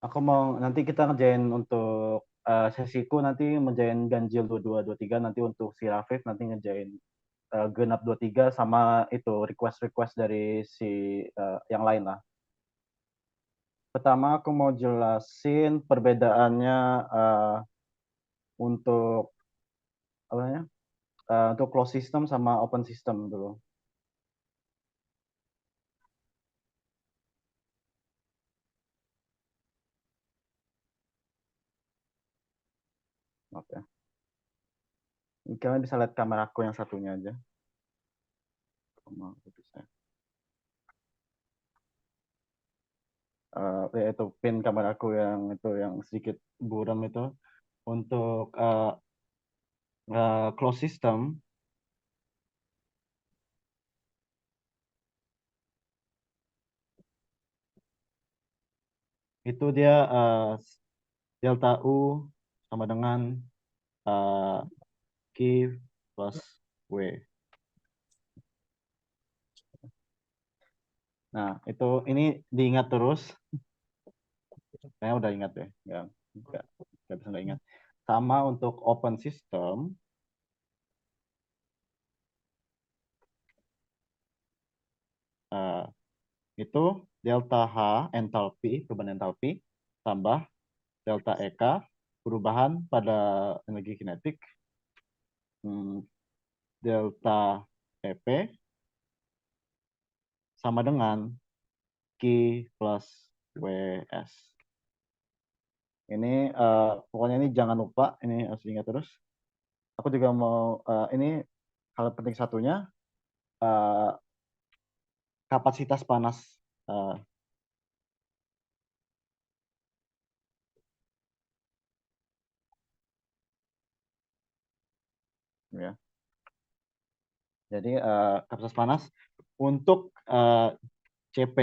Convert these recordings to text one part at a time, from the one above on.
Aku mau nanti kita ngerjain untuk sesiku nanti ngerjain ganjil 22 23 nanti untuk si Rafif nanti ngerjain genap 23 sama itu request-request dari si yang lain lah. Pertama aku mau jelasin perbedaannya untuk apa namanya? Untuk closed system sama open system dulu. Oke. Kalian bisa lihat kameraku yang satunya aja. Sama bisa. Yaitu pin kameraku yang itu yang sedikit buram itu untuk closed system itu dia delta U sama dengan uh, Q plus W. Nah, itu ini diingat terus. Saya udah ingat deh. Nggak bisa nggak ingat. Sama untuk open system, uh, itu delta H entalpi, perubahan entalpi, tambah delta EK, perubahan pada energi kinetik, delta EP, sama dengan Q plus WS. Ini pokoknya ini jangan lupa, ini harus diingat terus. Aku juga mau ini hal penting satunya eh, kapasitas panas eh, ya. Jadi kapasitas panas untuk CP,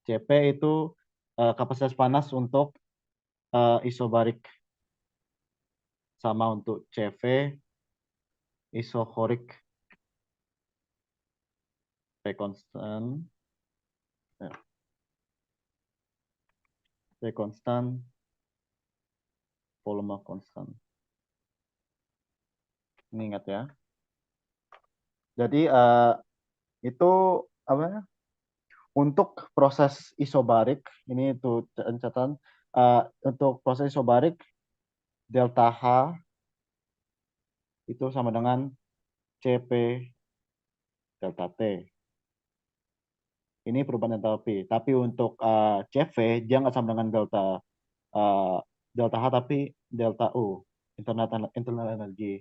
CP itu kapasitas panas untuk isobarik, sama untuk CV isohorik P konstan, ya, P konstan, volume konstan. Ini ingat ya. Jadi itu apa ya? Untuk proses isobarik ini itu catatan untuk proses isobarik delta H itu sama dengan CP delta T. Ini perubahan entalpi. Tapi untuk CV dia nggak sama dengan uh, delta H tapi delta U internal energi.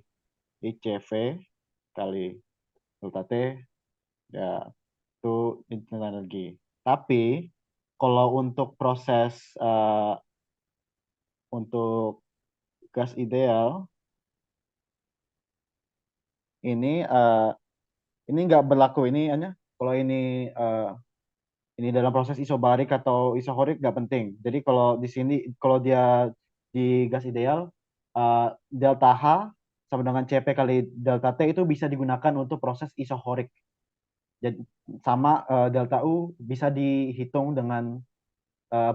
Jadi CV kali delta T ya itu internal energi. Tapi kalau untuk proses untuk gas ideal ini nggak berlaku ini hanya kalau ini dalam proses isobarik atau isohorik nggak penting. Jadi kalau di sini kalau dia di gas ideal delta H sama dengan CP kali delta T itu bisa digunakan untuk proses isohorik. Jadi sama delta U bisa dihitung dengan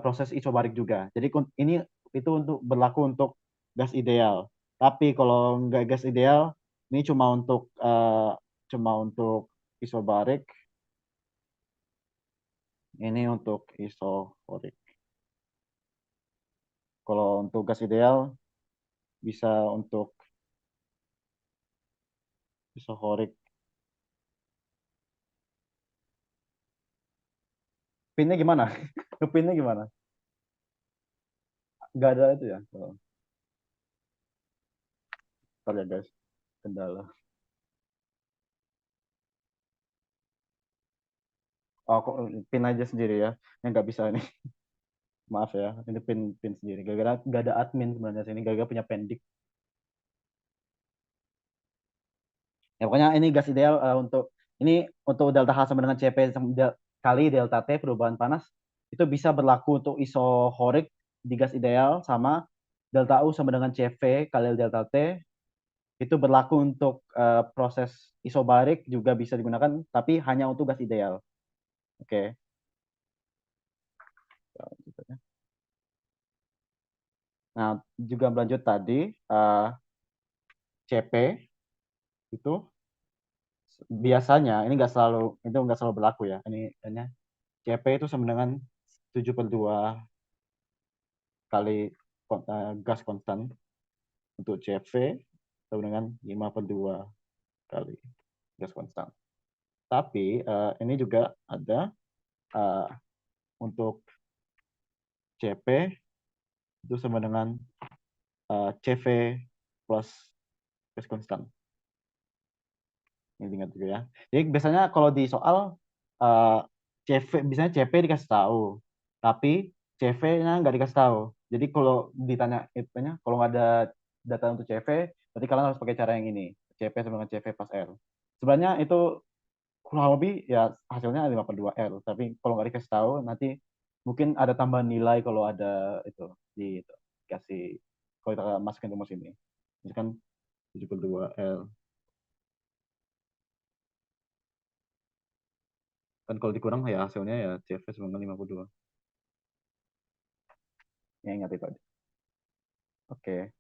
proses isobarik juga. Jadi ini itu untuk berlaku untuk gas ideal. Tapi kalau nggak gas ideal, ini cuma untuk isobarik, ini untuk isohorik. Kalau untuk gas ideal bisa untuk isohorik. Pinnya gimana? Pinnya gimana? Nggak ada itu ya. Oh, ntar ya guys, kendala. Oh, kok pin aja sendiri ya. Yang nggak bisa ini. Maaf ya, ini pin sendiri. Gara-gara nggak ada admin sebenarnya sini. Gara-gara punya pendik. Ya pokoknya ini gas ideal ini untuk delta H sama dengan CP kali delta T perubahan panas itu bisa berlaku untuk isohorik di gas ideal sama delta U sama dengan CV kali delta T itu berlaku untuk proses isobarik juga bisa digunakan tapi hanya untuk gas ideal. Oke. Nah, juga berlanjut tadi, eh, CP itu biasanya, ini nggak selalu berlaku ya. Ini hanya CP itu sama dengan 7/2 kali gas konstan. Untuk CV sama dengan 5/2 kali gas konstan. Tapi ini juga ada eh, untuk CP itu sama dengan CV plus gas konstan. Ini ingat juga ya. Jadi biasanya kalau di soal eh, CV, biasanya CP dikasih tahu, tapi CV-nya nggak dikasih tahu. Jadi kalau ditanya itunya, kalau nggak ada data untuk CV, berarti kalian harus pakai cara yang ini. CP sama dengan CV plus R. Sebenarnya itu kurang lebih ya hasilnya 5/2 R. Tapi kalau nggak dikasih tahu, nanti mungkin ada tambahan nilai kalau ada itu di itu, dikasih kalau kita masukin rumus ini. Misalkan 7/2 R. Kan kalau dikurang ya hasilnya ya CF sama dengan 52. Ya ingat itu aja. Oke,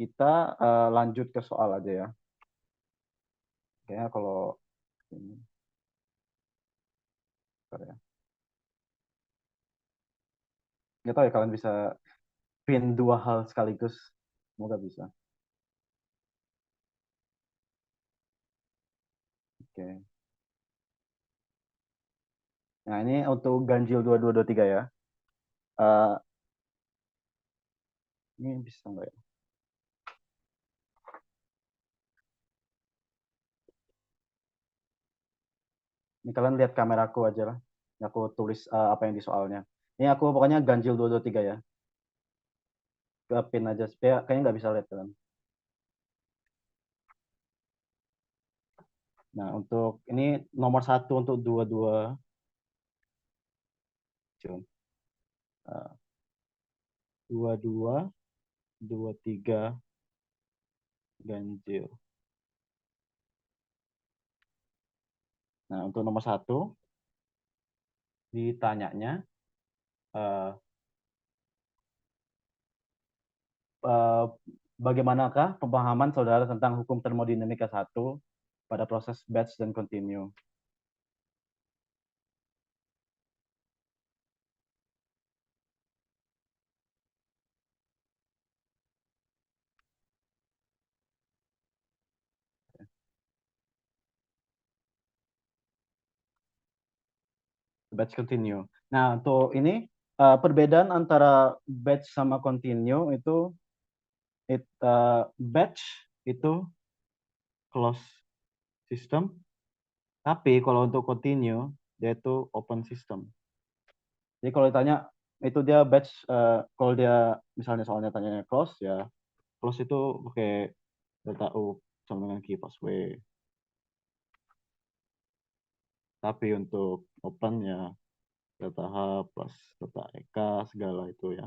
kita lanjut ke soal aja ya. Kayaknya kalau ini, bentar ya. Nggak tahu ya kalian bisa pin dua hal sekaligus. Semoga bisa. Oke. Nah ini untuk ganjil 2223 ya. Eh, ini bisa nggak ya? Ini kalian lihat kameraku aja lah. Ini aku tulis apa yang di soalnya. Ini aku pokoknya ganjil 223 ya. Ke pin aja. Supaya kayaknya nggak bisa lihat kalian. Nah untuk ini nomor satu untuk dua dua dua tiga ganjil. Nah untuk nomor satu ditanyanya eh, eh, bagaimanakah pemahaman saudara tentang hukum termodinamika satu pada proses batch dan continue. Batch continue. Nah, untuk ini perbedaan antara batch sama continue itu batch itu closed system, tapi kalau untuk continue dia itu open system. Jadi kalau ditanya itu dia batch kalau dia misalnya soalnya tanya close ya close itu pakai delta U sama dengan key plus W. Tapi untuk open ya delta H plus delta EK segala itu ya.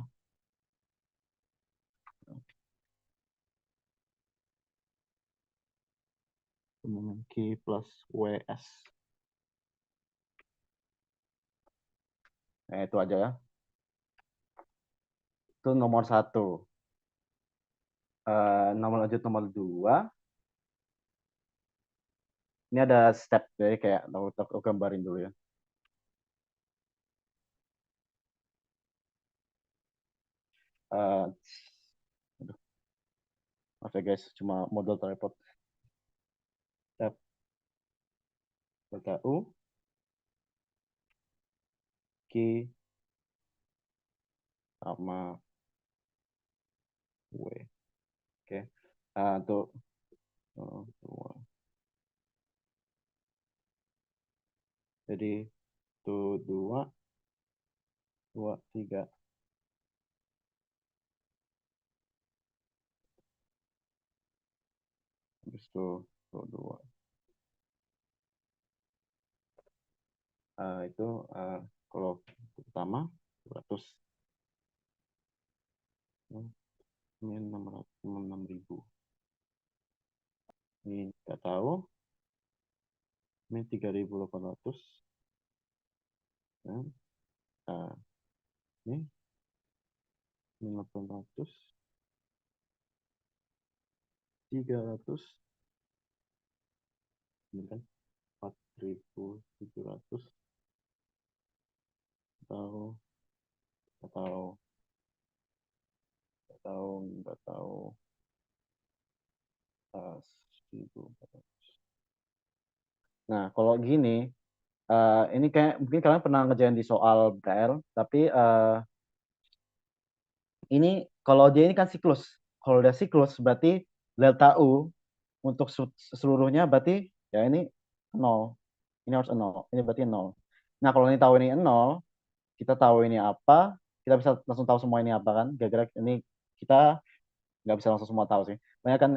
Dengan Q plus WS. Nah, itu aja ya. Itu nomor satu. Nomor lanjut nomor dua. Ini ada step deh kayak aku gambarin dulu ya. Uh, aduh, maaf ya guys, cuma modal tripod. Step delta U, Q sama W. Oke. Untuk dua. Jadi itu dua, dua, tiga. Habis itu dua. Itu kalau pertama 200 ini 6.000. Ini nggak tahu. Ini 3.800. Ya. Nah, ini 800. 300, ini kan 4.700, atau atau nggak tahu 1.400. Nah, kalau gini, ini kayak mungkin kalian pernah ngerjain di soal Braille, tapi ini kalau dia ini kan siklus. Kalau dia siklus berarti delta U untuk seluruhnya berarti ya ini nol. Ini harus nol. Ini berarti nol. Nah, kalau ini tahu ini nol, kita tahu ini apa, kita bisa langsung tahu semua ini apa kan. Gara-gara ini kita nggak bisa langsung semua tahu sih. Makanya kan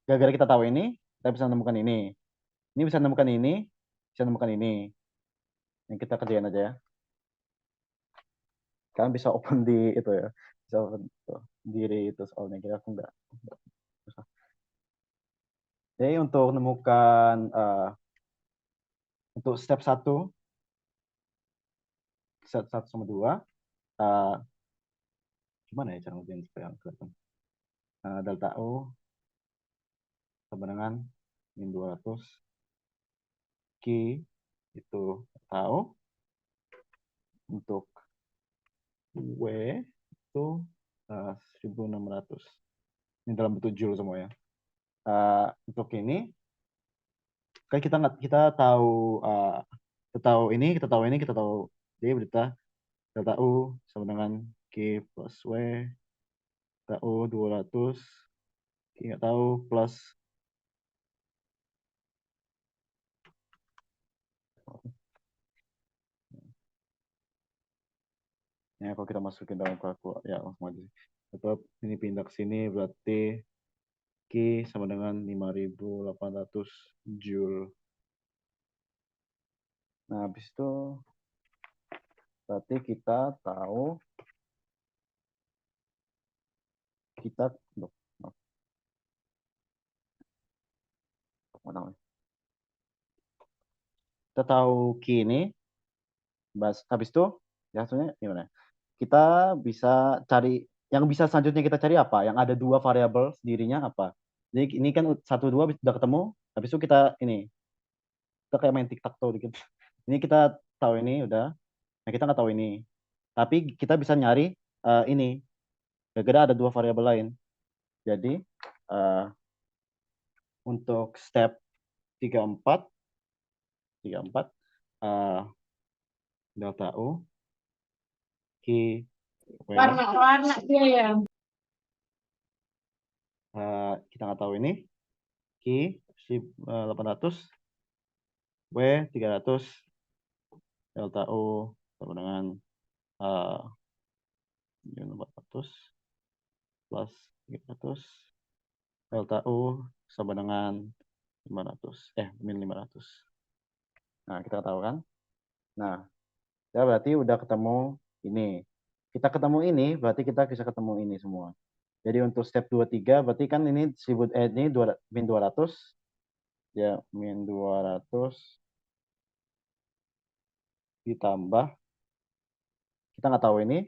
gara-gara kita tahu ini, kita bisa menemukan ini. Ini bisa menemukan ini, bisa menemukan ini. Yang kita kerjain aja ya. Kalian bisa open di itu ya. Bisa open itu, diri itu soalnya. Kira aku nggak susah. Jadi untuk menemukan untuk step satu, step 1 sama 2, uh, gimana ya cara ngerjain supaya kelihatan. Delta U sama dengan min 200 Q itu tahu, untuk W itu 1.600. Ini dalam bentuk joule semua ya. Untuk ini kayak kita nggak kita tahu ini, kita tahu D berita delta U sama dengan Q plus W, delta U 200, Q nggak tahu, plus ya kalau kita masukin dalam kalkulator ya langsung aja. Tetap ini pindah ke sini berarti Q sama dengan 5.800 Joule. Nah, habis itu berarti kita tahu kita loh, kita tahu Q ini, habis itu ya hasilnya gimana? Kita bisa cari yang bisa selanjutnya kita cari apa? Yang ada dua variabel sendirinya apa? Jadi ini kan satu dua udah ketemu, habis itu kita kayak main tic tac toe dikit. Ini kita tahu ini udah, nah kita nggak tahu ini. Tapi kita bisa nyari ini, gara-gara ada dua variabel lain. Jadi uh, untuk step 34, 34 uh, delta U Q W, Warna-warna dia ya. kita nggak tahu ini Q 800 W 300 delta U sama dengan uh, 400 plus 300 delta U sama dengan 500 min 500. Nah, kita tahu kan? Nah, ya berarti udah ketemu ini. Kita ketemu ini, berarti kita bisa ketemu ini semua. Jadi untuk step 23, berarti kan ini ini min 200, ya min 200 ditambah, kita nggak tahu ini,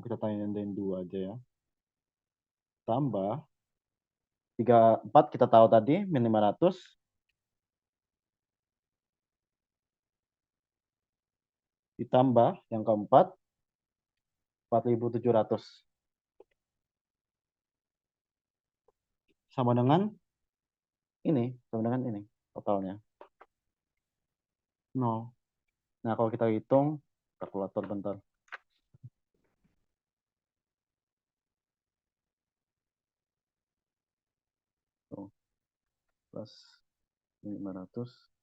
kita tandain 2 aja ya. Tambah 34 kita tahu tadi, min 500, ditambah yang keempat 4.700 sama dengan ini totalnya 0. Nah, kalau kita hitung kalkulator bentar. Tuh, plus 500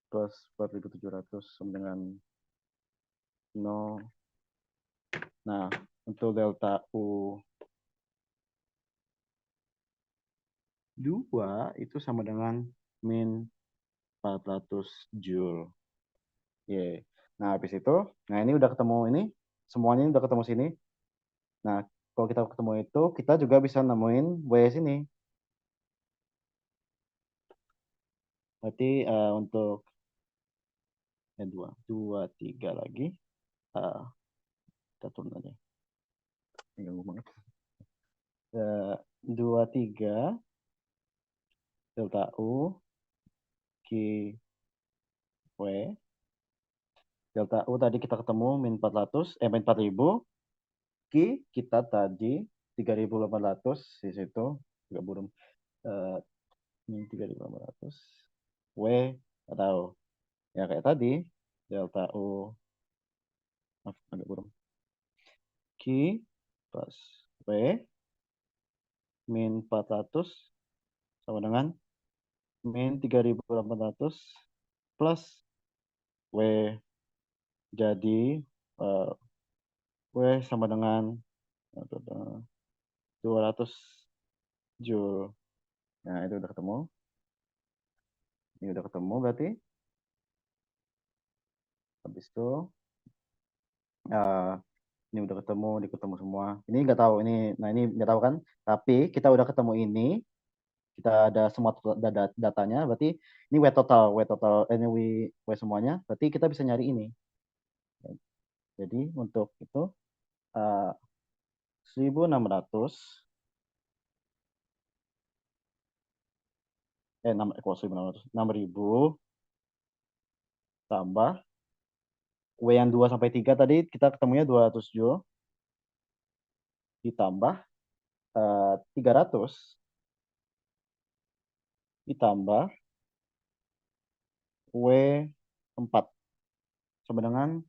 plus 4.700 sama dengan 0. Nah, untuk delta U 2 itu sama dengan min 400 Joule. Yeah. Nah, habis itu, nah ini udah ketemu ini, semuanya udah ketemu sini. Nah, kalau kita ketemu itu, kita juga bisa nemuin W sini. Berarti untuk 2, 3 lagi, kita turun aja. Ganggu banget. 23 delta U Q W. Delta U tadi kita ketemu min 400, min 4000. Q kita tadi 3800 di situ. Nggak burung. Eh, min 3800. W nggak tahu. Ya kayak tadi. Delta U. Maaf, agak burung. Q plus W min 400 sama dengan min 3800 plus W. Jadi eh, W sama dengan 200 Joule. Nah, itu udah ketemu. Ini udah ketemu berarti. Habis itu eh, ini udah ketemu, diketemu semua. Ini nggak tahu ini, nah ini nggak tahu kan? Tapi kita udah ketemu ini, kita ada semua datanya. Berarti ini W total, ini W semuanya. Berarti kita bisa nyari ini. Jadi untuk itu eh, 1600 kok 1600 6000 tambah W yang 2 sampai 3 tadi kita ketemunya 200 Joule ditambah 300 ditambah W4 sama dengan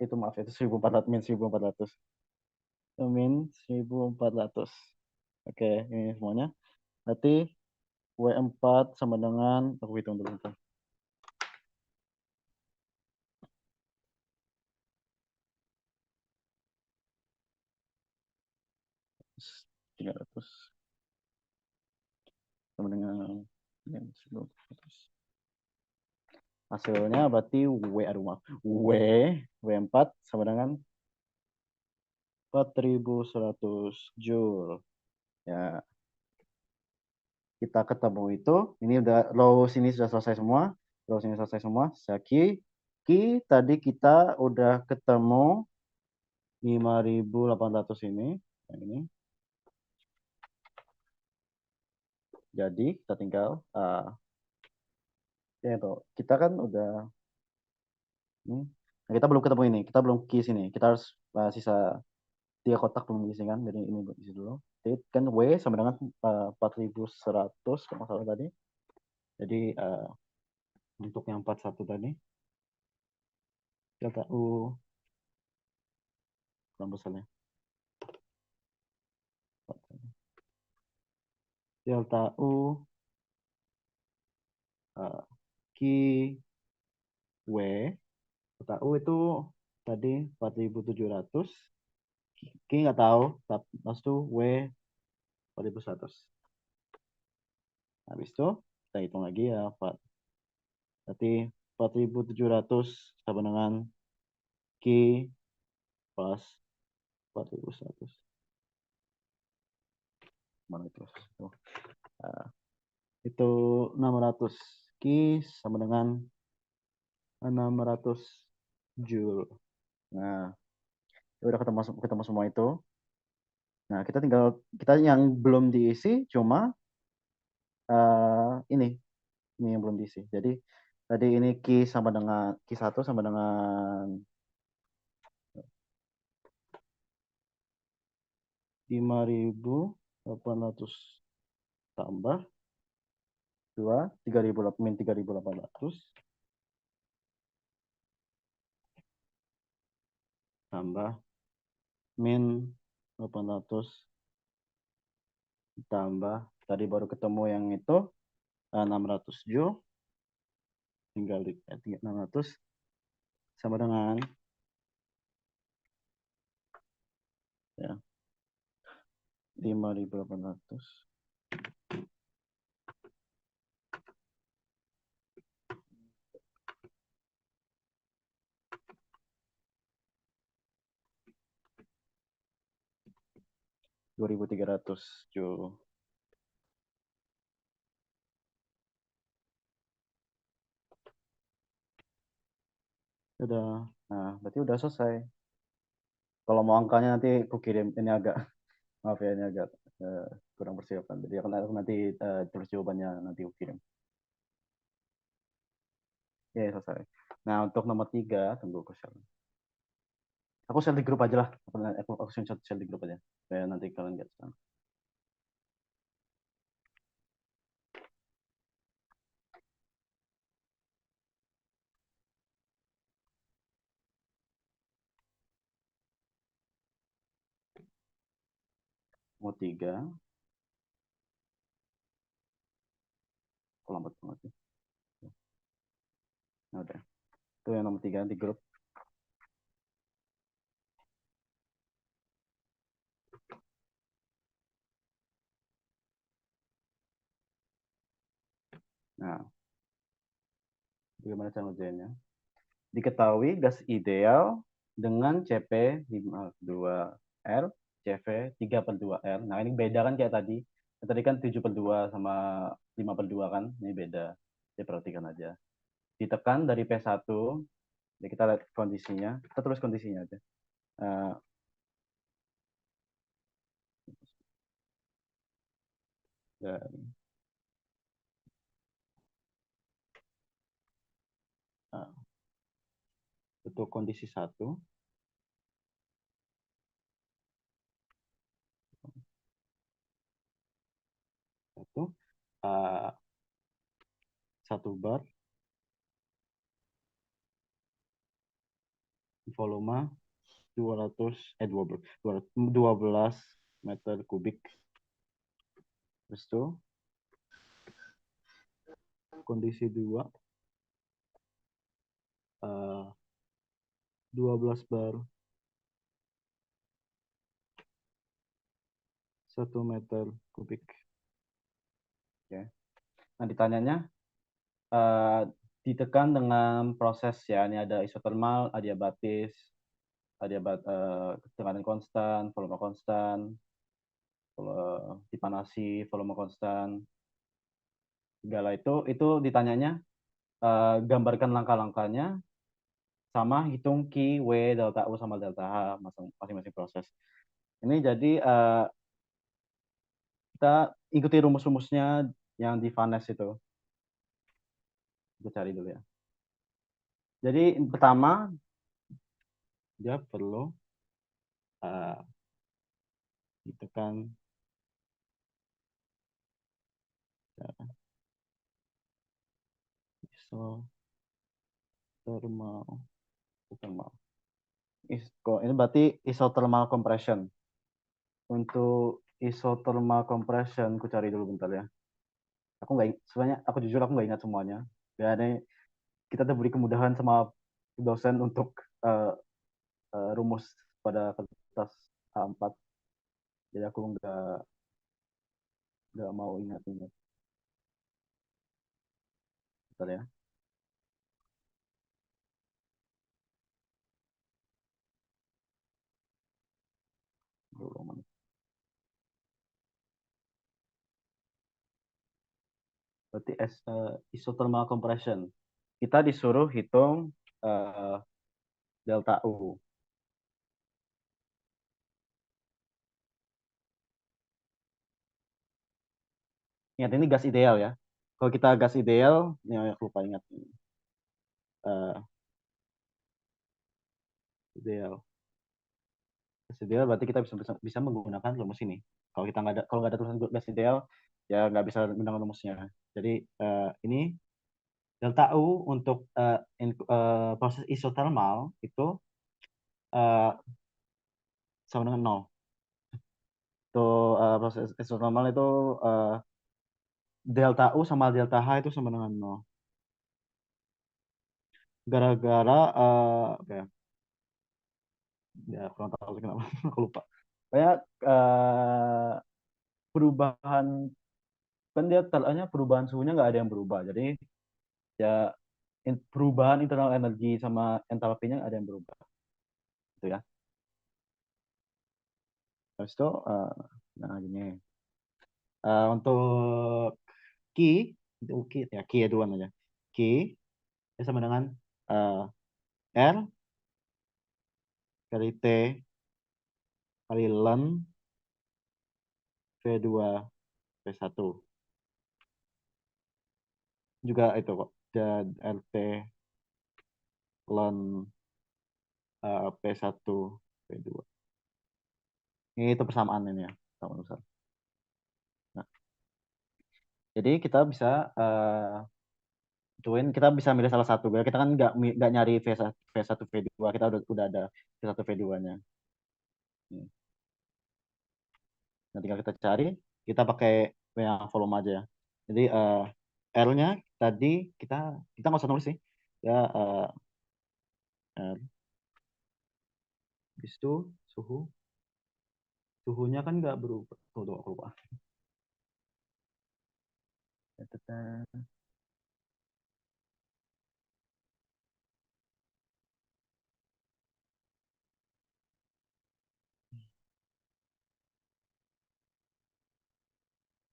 itu maaf itu 1400 min 1400 min 1400. Oke, ini semuanya. Berarti W4 sama dengan aku hitung dulu bentar. 300 sama dengan min 1400. Hasilnya berarti aduh maaf, W4 sama dengan 4100 Joule. Ya, kita ketemu itu. Ini udah row sini sudah selesai semua. Row sini selesai semua. Saki. Ki tadi kita udah ketemu 5800 ini. Yang ini. Jadi kita tinggal ya itu. Kita kan udah ini. Nah, kita belum ketemu ini. Kita belum ki sini. Kita harus sisa 3 kotak belum diisi kan. Jadi ini belum isi dulu. Jadi kan W sama dengan 4100 kalau nggak salah tadi. Jadi untuk yang 41 tadi delta U kurang besarnya. Delta U Q W. Delta U itu tadi 4700. Q nggak tahu. Tapi itu W 4100. Habis itu kita hitung lagi ya. Berarti 4700 sama dengan Q plus 4100. Mana itu? Nah, itu 600 Q sama dengan 600 Joule. Nah, udah ketemu ketemu semua itu. Nah, kita yang belum diisi cuma ini yang belum diisi. Jadi tadi ini key 1 sama dengan 5800 tambah 2 min 3800 tambah min 800 tambah tadi baru ketemu yang itu 600 Joule, tinggal di 600 sama dengan ya 5800 2300 Joule. Udah. Nah, berarti udah selesai. Kalau mau angkanya nanti aku kirim. Ini agak maaf ya, ini agak eh, kurang persiapan. Jadi aku nanti terus jawabannya nanti aku kirim. Ya, selesai. Nah, untuk nomor tiga, tunggu aku share. Aku share di grup aja lah. Aku share di grup aja. Supaya nanti kalian lihat. Nomor tiga, aku lambat banget sih. Nah, udah. Itu yang nomor tiga di grup. Nah, bagaimana cara ngerjainnya? Diketahui gas ideal dengan CP 5/2R, CV 3/2R. Nah, ini beda kan kayak tadi. Tadi kan 7/2 sama 5/2 kan. Ini beda. Jadi perhatikan aja. Ditekan dari P1. Ya kita lihat kondisinya. Kita tulis kondisinya aja. Eh, dari, eh, untuk kondisi satu, satu, eh, satu bar, volume 200, 12 meter kubik. Terus itu kondisi 2, 12 bar, 1 meter kubik. Oke. Nah, ditanyanya eh, ditekan dengan proses ya. Ini ada isotermal, adiabatis, tekanan konstan, volume konstan, dipanasi, volume konstan. Segala itu ditanyanya gambarkan langkah-langkahnya sama hitung Q, W, delta U sama delta H masing-masing proses. Ini jadi kita ikuti rumus-rumusnya yang di Vanes itu. Kita cari dulu ya. Jadi pertama dia perlu uh, ditekan isotermal, isotermal. Ini berarti isothermal compression. Untuk isothermal compression, aku cari dulu bentar ya. Aku nggak, sebenarnya aku jujur aku nggak ingat semuanya. Ya, ini kita diberi kemudahan sama dosen untuk rumus pada kertas A4. Jadi aku nggak mau ingat-ingat. Bentar ya. Dulu, berarti isothermal compression. Kita disuruh hitung uh, delta U. Ingat ini gas ideal ya. Kalau kita gas ideal, ya aku lupa ingat. Uh, ideal. Gas ideal berarti kita bisa menggunakan rumus ini. Kalau nggak ada tulisan gas ideal, ya nggak bisa menggunakan rumusnya. Jadi ini delta U untuk proses isothermal itu uh, sama dengan nol. Untuk proses isothermal itu uh, delta U sama delta H itu sama dengan nol. Gara-gara apa ya kurang tahu kenapa aku lupa. Kayak perubahan kan dia telahnya perubahan suhunya nggak ada yang berubah. Jadi ya perubahan internal energi sama entalpinya ada yang berubah. Gitu ya. Terus itu nah gini. Untuk Ki, itu Ki ya Ki ya duluan aja. Ki ya sama dengan eh, R kali T kali ln V2 V1 juga itu kok, dan RT ln P1 V2 ini itu persamaan ini ya, sama besar. Nah, jadi kita bisa kita bisa milih salah satu. Kita kan nggak nyari V1 V2, kita udah ada V1 V2-nya. Nah, tinggal kita cari, kita pakai yang volume aja ya. Jadi R-nya tadi kita kita nggak usah nulis sih. Ya R habis itu suhunya kan nggak berubah. Tuh, aku lupa.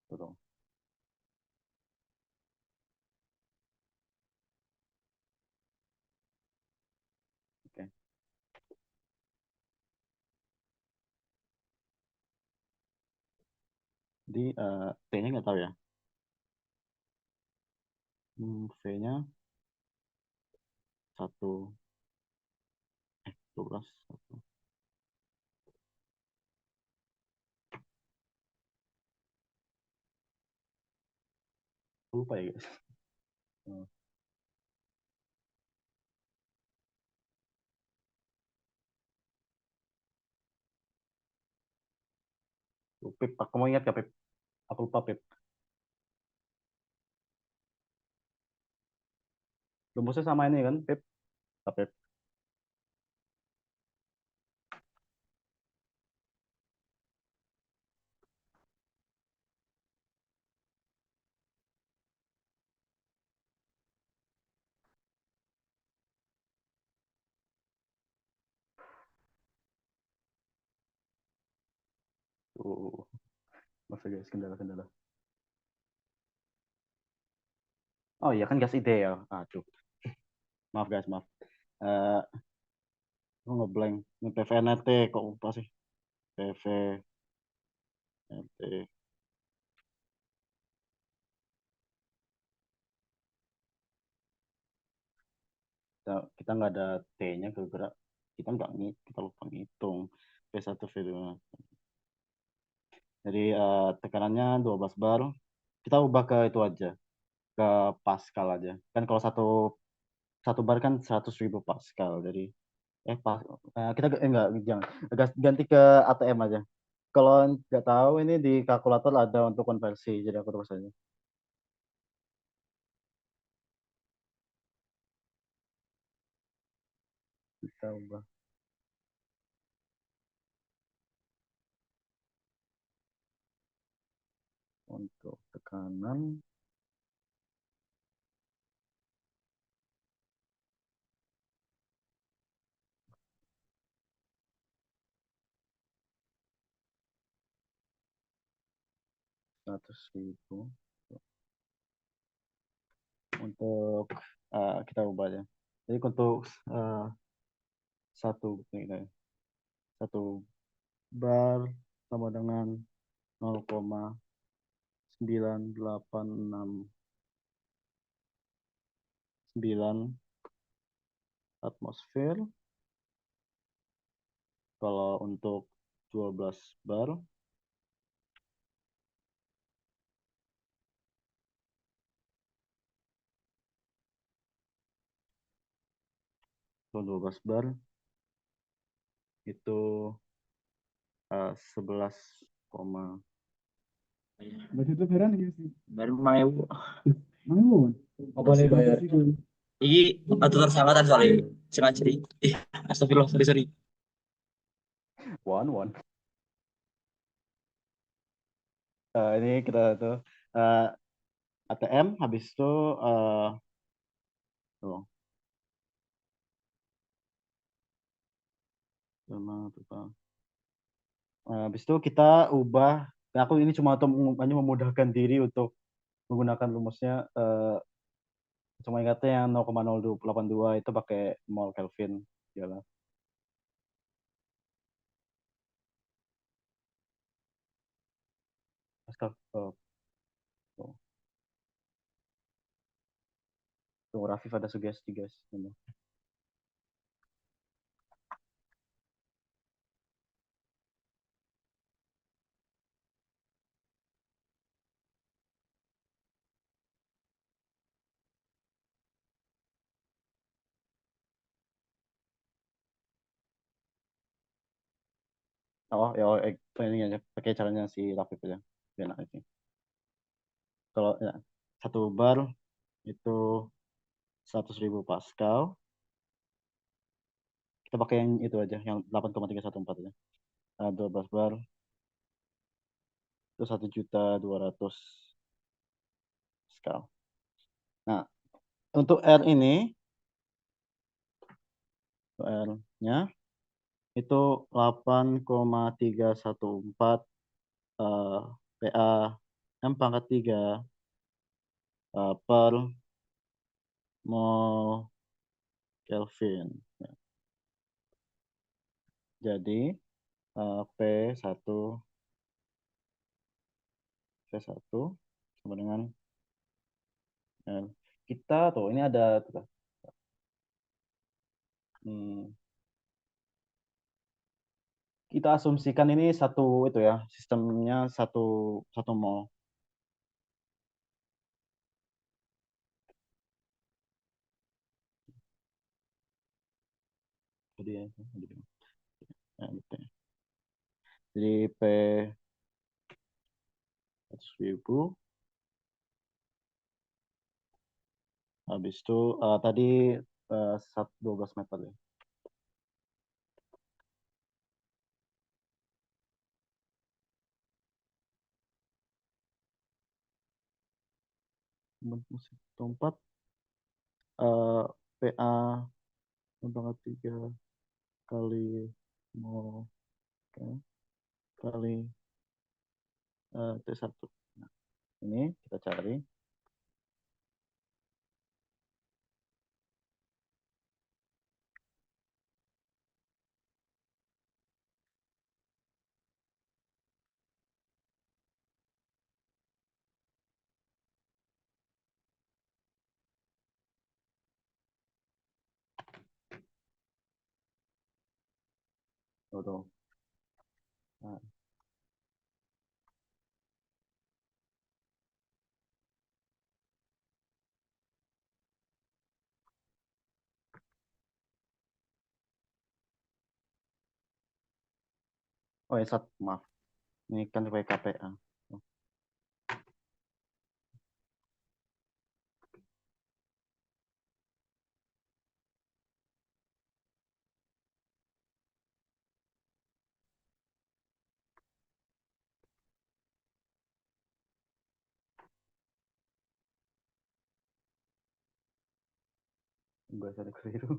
Tuh, tuh. Oke. Jadi T-nya nggak tahu ya. V-nya 12 satu. Lupa ya guys. Hmm. Pip, aku mau ingat ya Pip. Aku lupa Pip. Rumusnya sama ini kan Pip. Pip. 'Oh, masa guys, kendala-kendala. Oh iya kan gas ideal. Aduh, maaf guys, maaf. Eh, aku ngeblank. Ini PVNT kok lupa sih. PVNT. Kita nggak ada T-nya gara-gara kita lupa ngitung P1 V2. Jadi tekanannya 12 bar. Kita ubah ke itu aja, ke Pascal aja. Kan kalau satu satu bar kan 100.000 Pascal. Jadi pas kita enggak jangan ganti ke ATM aja. Kalau nggak tahu ini di kalkulator ada untuk konversi, jadi aku terus aja. Kita ubah untuk tekanan 100.000 untuk kita ubah aja. Jadi untuk satu ini, satu bar sama dengan 0,9869 atmosfer. Kalau untuk 12 bar 12 bar itu 11, Berarti itu heran ya sih. Baru mang ewu. Mang ewu. Apa boleh bayar? Iki aturan sangatan soalnya sengaja. Ih, astagfirullah, sorry sorry. one. Ini kita tuh uh, ATM habis itu tuh, sama tuh. Habis itu kita ubah. Nah, aku ini cuma untuk hanya memudahkan diri untuk menggunakan rumusnya. Cuma ingatnya yang 0,0282 itu pakai mol Kelvin. Yalah. tuh, tuh, tuh, Rafif ada sugesti guys. Ini. Oh ya, ini aja pakai caranya si Rafif aja. Biar enak sih. Kalau ya, satu bar itu 100.000 Pascal. Kita pakai yang itu aja, yang 8,314 aja. 12 bar itu 1.200.000 Pascal. Nah, untuk R ini, R-nya itu 8,314 PA M pangkat 3 per mol Kelvin. Ya. Jadi P1 P1 sama dengan L. Kita tuh ini ada tuh, hmm, kita asumsikan ini satu itu ya, sistemnya satu satu mol. Jadi ya, gitu ya. Jadi P 100.000 habis itu tadi 12 meter ya. Musik tempat PA pangkat 3 kali mol oke, kali T1. Nah, ini kita cari. Tuh, tuh. Nah, oh ya, maaf. Ini kan pakai KPA. Oh, gue sadar keliru.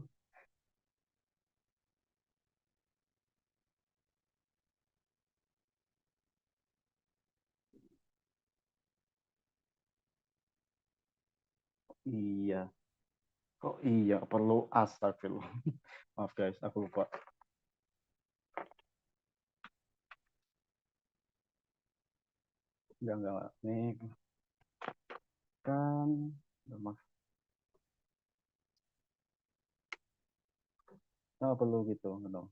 Iya. Kok iya perlu astagfirullah. Maaf guys, aku lupa. Enggak. Ini kan maaf. Nggak perlu gitu, no.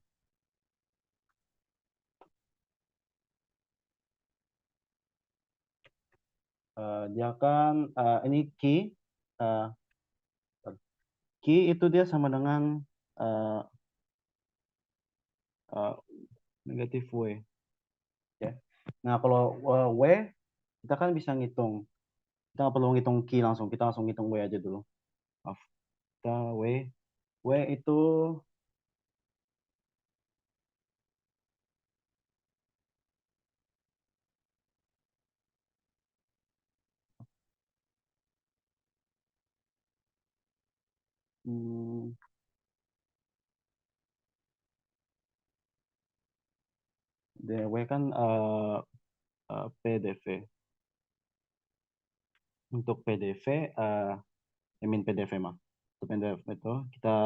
Dia kan ini key eh, key itu dia sama dengan eh, eh, negatif W ya. Nah, kalau W kita kan bisa ngitung. Kita nggak perlu ngitung key langsung, kita langsung ngitung W aja dulu. Maaf. Kita W itu hmm, DW kan PDV. Untuk PDV, min PDV mah. Untuk PDF itu kita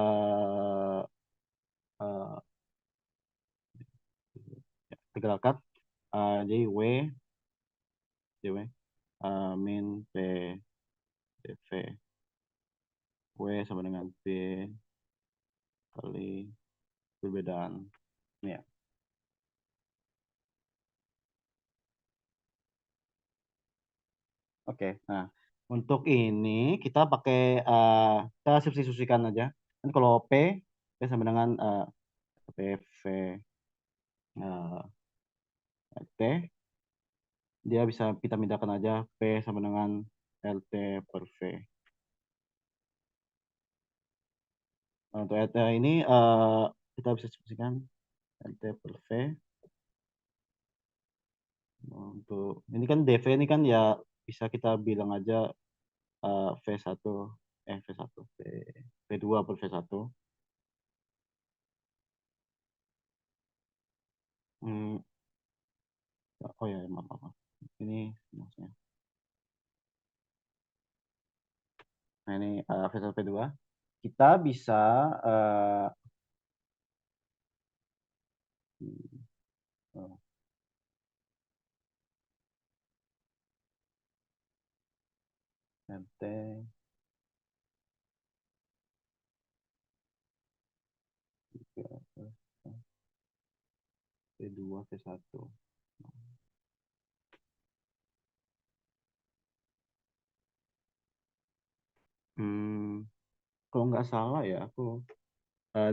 uh, tegalkan. Jadi W DW min P dv W sama dengan B kali perbedaan ini ya. Oke, nah untuk ini kita pakai kita substitusikan aja. Kan kalau P sama dengan PV eh, T, dia bisa kita pindahkan aja P sama dengan LT per V. Nah, untuk LT ini kita bisa substitusikan LT per V. Untuk ini kan DV ini kan ya bisa kita bilang aja V1 V1 V2 per V1. Hmm, oh ya maaf, maaf. Ini maksudnya. Nah ini V1 V2 kita bisa uh, oh, LT V2 V1. Hmm, kalau nggak salah ya aku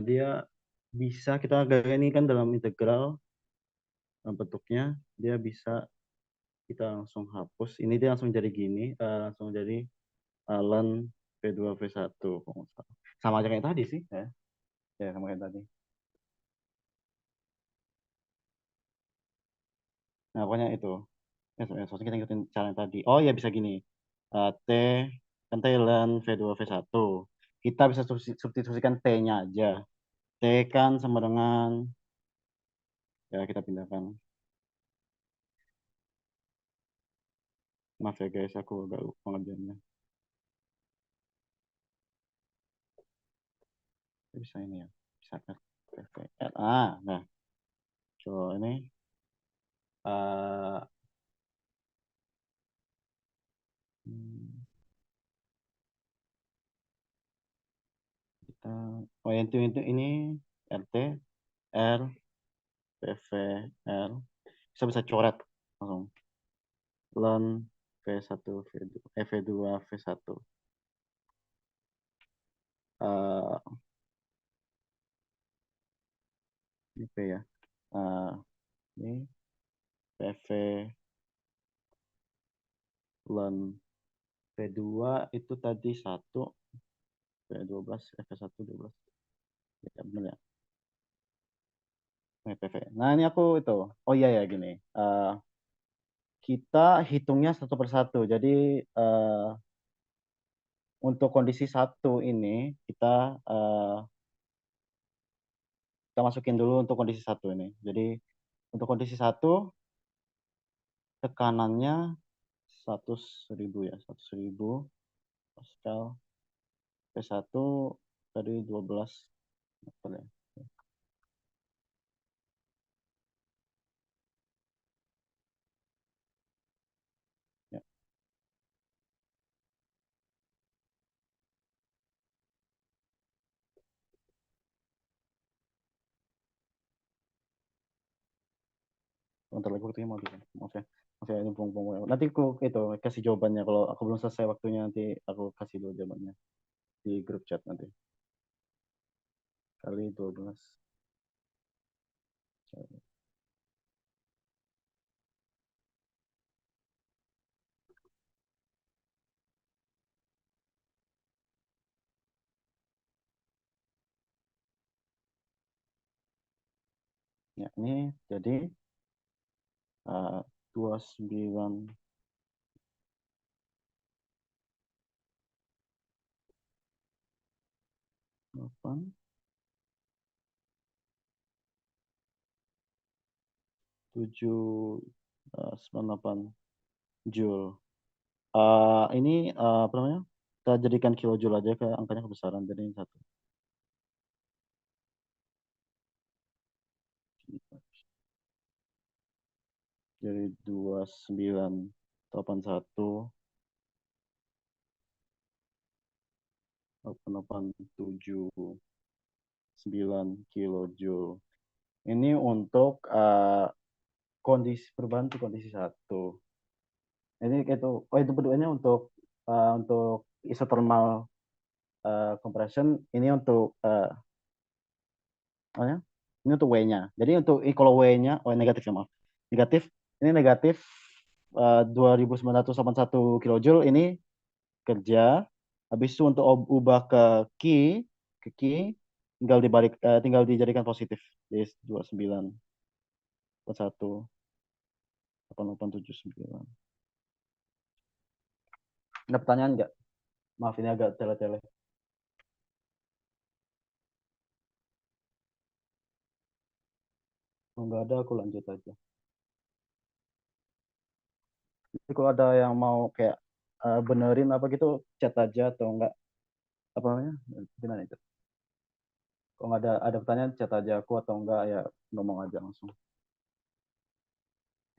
dia bisa kita gaya ini kan dalam integral bentuknya dia bisa kita langsung hapus ini dia langsung jadi gini langsung jadi ln V2 V1 kalau nggak salah. Sama aja kayak tadi sih ya, ya sama kayak tadi. Nah pokoknya itu ya, soalnya kita ngikutin cara yang tadi. Oh ya bisa gini. T kan T ln V2 V1 kita bisa substitusikan T-nya aja. T kan sama dengan ya kita pindahkan. Maaf ya guys, aku agak lupa ngerjainnya. Bisa ini ya, bisa RTVR. Nah, so ini eh hmm, kita oh yang itu ini RT R PVR bisa bisa coret langsung ln V1 V2 V2 V1 eh ini P ya. Eh, ini PV ln V2 itu tadi 1 V12 V1 12 ya benar ya. PV. Nah ini aku itu. Oh iya ya gini. Kita hitungnya satu persatu. Jadi eh, untuk kondisi satu ini kita masukin dulu untuk kondisi satu ini. Jadi untuk kondisi satu tekanannya 100.000 ya, 100.000 Pascal P1 tadi 12 meter ya. Ya, bentar lagi waktunya mau habis. Maaf ya. Maaf ya, ini buang-buang. Nanti aku itu kasih jawabannya kalau aku belum selesai waktunya nanti aku kasih dulu jawabannya di grup chat nanti. Kali 12. Ya, ini jadi 29,8 7 98 Joule. Ini apa namanya? Kita jadikan kilojoule aja ke angkanya kebesaran jadi ini satu. Jadi 29. 81 887 kilojoule. Ini untuk kondisi perubahan untuk kondisi 1. Ini itu keduanya untuk isothermal compression. Ini untuk ini untuk W-nya. Jadi untuk kalau W-nya, negatif ya, maaf. Negatif. Ini negatif 2981 kilojoule ini kerja. Habis itu untuk ubah ke Q tinggal dijadikan positif. Jadi 2981 8879. Ada pertanyaan nggak? Maaf ini agak tele-tele. Kalau nggak ada aku lanjut aja. Jadi kalau ada yang mau kayak benerin apa gitu, chat aja atau enggak, apa namanya, gimana itu? Kalau nggak ada pertanyaan, chat aja aku, atau enggak ya ngomong aja langsung.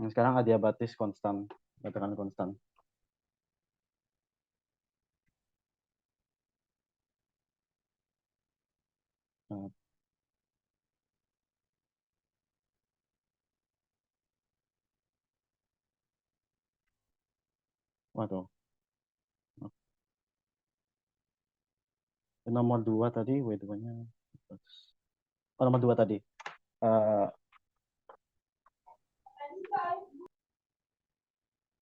Yang sekarang adiabatis konstan, tekanan konstan. Nah, waduh. Nomor 2 tadi, W2-nya. Oh, nomor 2 tadi.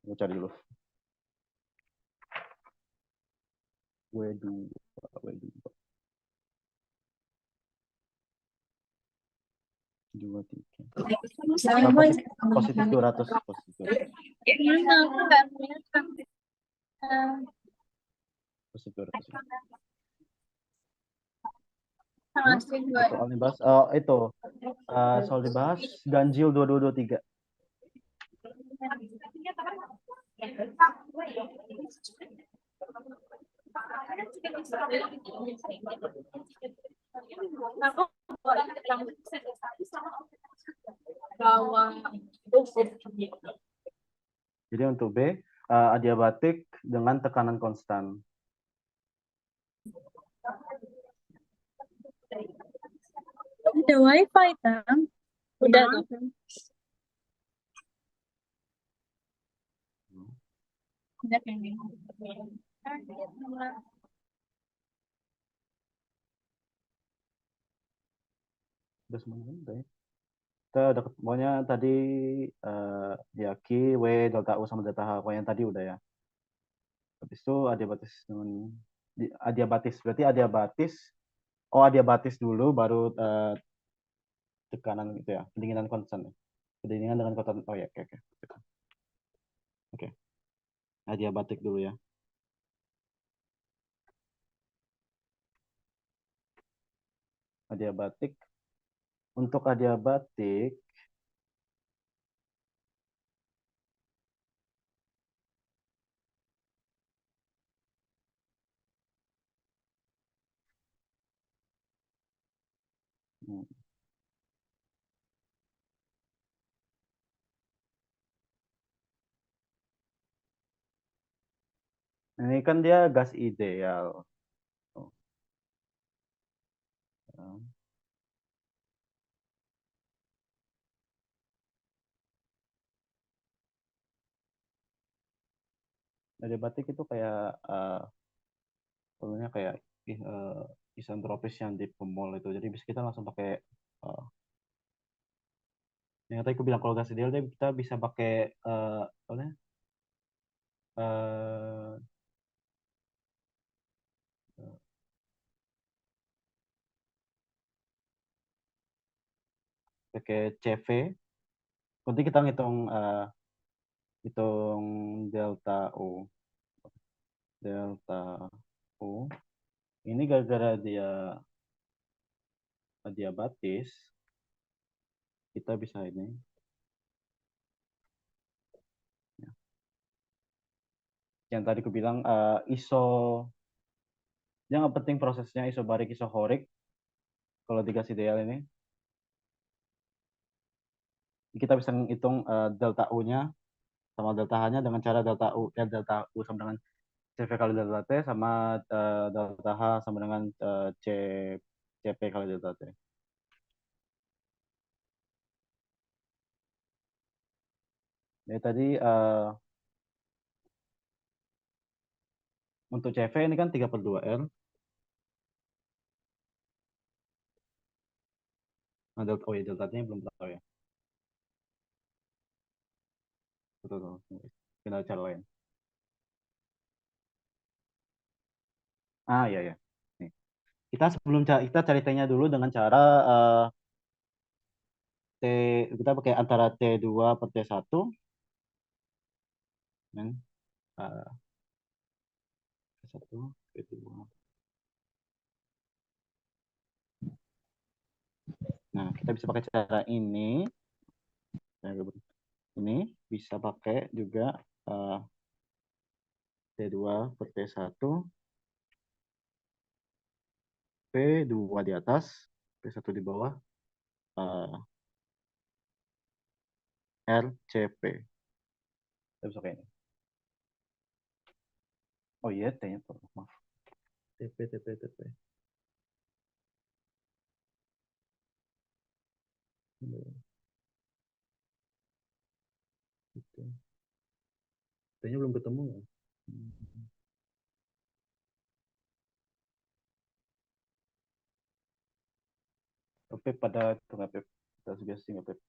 Aku cari dulu. W2, W2. 2, 3. Positif 200. Positif 200. Positif 200. Soal dibahas, itu soal dibahas ganjil 2223. Jadi untuk B, adiabatik dengan tekanan konstan. Ada wifi kan? Udah tuh. Udah kayaknya. Udah semuanya udah ya. Kita udah ketemunya tadi ya Q, W, delta U sama delta H. Yang tadi udah ya. Habis itu adiabatis dengan adiabatis. Berarti adiabatis. Oh, adiabatis dulu baru tekanan gitu ya. Pendinginan konstan ya. Pendinginan dengan konstan. Oh ya, oke. Oke. Adiabatik dulu ya. Adiabatik. Untuk adiabatik ini kan dia gas ideal. Oh. Adiabatik itu kayak kayak isentropis yang di pemol itu. Jadi bisa kita langsung pakai yang tadi aku bilang kalau gas ideal kita bisa pakai pakai CV. Nanti kita hitung delta U. Delta U. Ini gara-gara dia adiabatis, kita bisa ini. Yang tadi aku bilang yang penting prosesnya isobarik isohorik kalau di gas ideal ini. Kita bisa hitung delta U-nya sama delta H-nya dengan cara delta U sama dengan CV kali delta T sama delta H sama dengan CP kali delta T. Jadi tadi untuk CV ini kan 3/2 R. Nah, oh ya delta T-nya belum tahu ya. Betul, betul. Kita cara lain. Ah, iya, ya. Nih. Kita cari T-nya dulu dengan cara T, kita pakai antara T2/T1 kan? Eh, T1, T2. Nah, kita bisa pakai cara ini. Ini bisa pakai juga eh, T2/T1, P2 di atas, P1 di bawah, eh, RCP. Kita bisa pakai ini. Oh iya, T-nya. Maaf. TP, TP, TP. Gitu. T-nya belum ketemu ya? Oke, pada itu nggak Pep? Kita sugesti nggak Pep?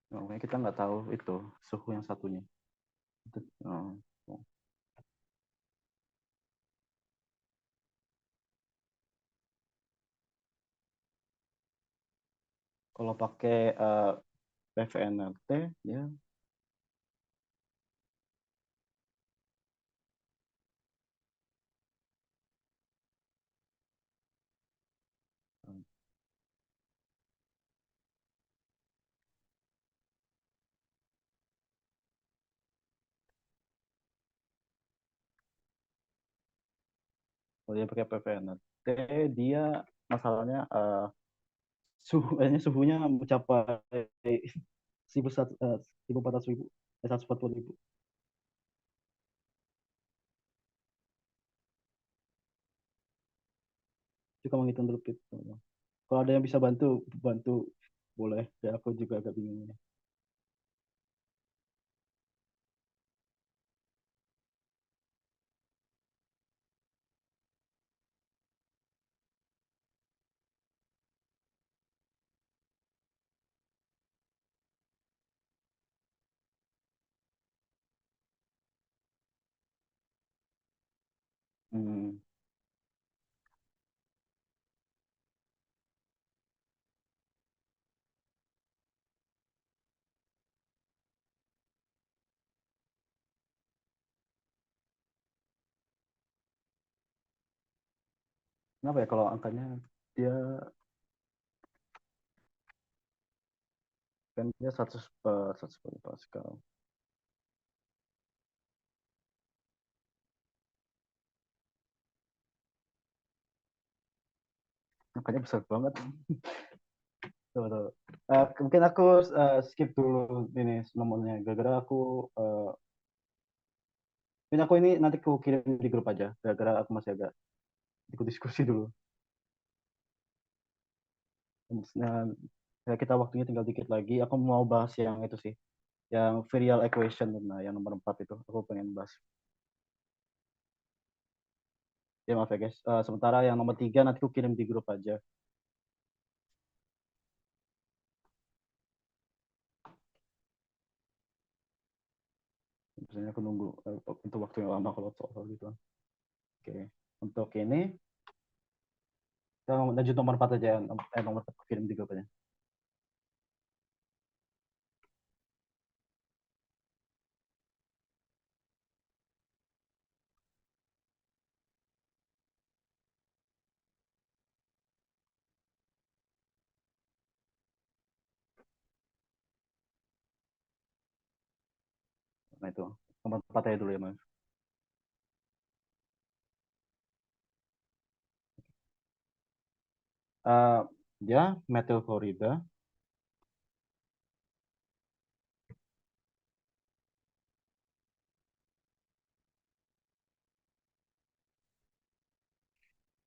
Nah, makanya kita nggak tahu itu suhu yang satunya. Oh. Kalau pakai PVNRT, ya kalau dia pakai PVNRT, dia masalahnya suhunya mencapai 1.400.000, 140.000. Itu kamu ngitung dulu Pip. Kalau ada yang bisa bantu, bantu boleh. Ya aku juga agak bingung. Hmm. Kenapa ya kalau angkanya dia kan dia 100 Pascal. Angkanya besar banget. Tuh, tuh. Mungkin aku skip dulu ini nomornya. Gara-gara aku mungkin aku ini nanti aku kirim di grup aja. Gara-gara aku masih agak ikut diskusi dulu. Nah, ya kita waktunya tinggal dikit lagi. Aku mau bahas yang itu sih, yang virial equation. Nah, yang nomor 4 itu aku pengen bahas. Ya maaf ya guys. Sementara yang nomor 3 nanti aku kirim di grup aja. Biasanya aku nunggu untuk waktu yang lama kalau soal gitu. Oke. Untuk ini kita lanjut nomor 4 aja. Nomor 4 aku kirim di grup aja. Nah itu nomor 4 aja dulu ya Mas. Eh, Dia metil klorida.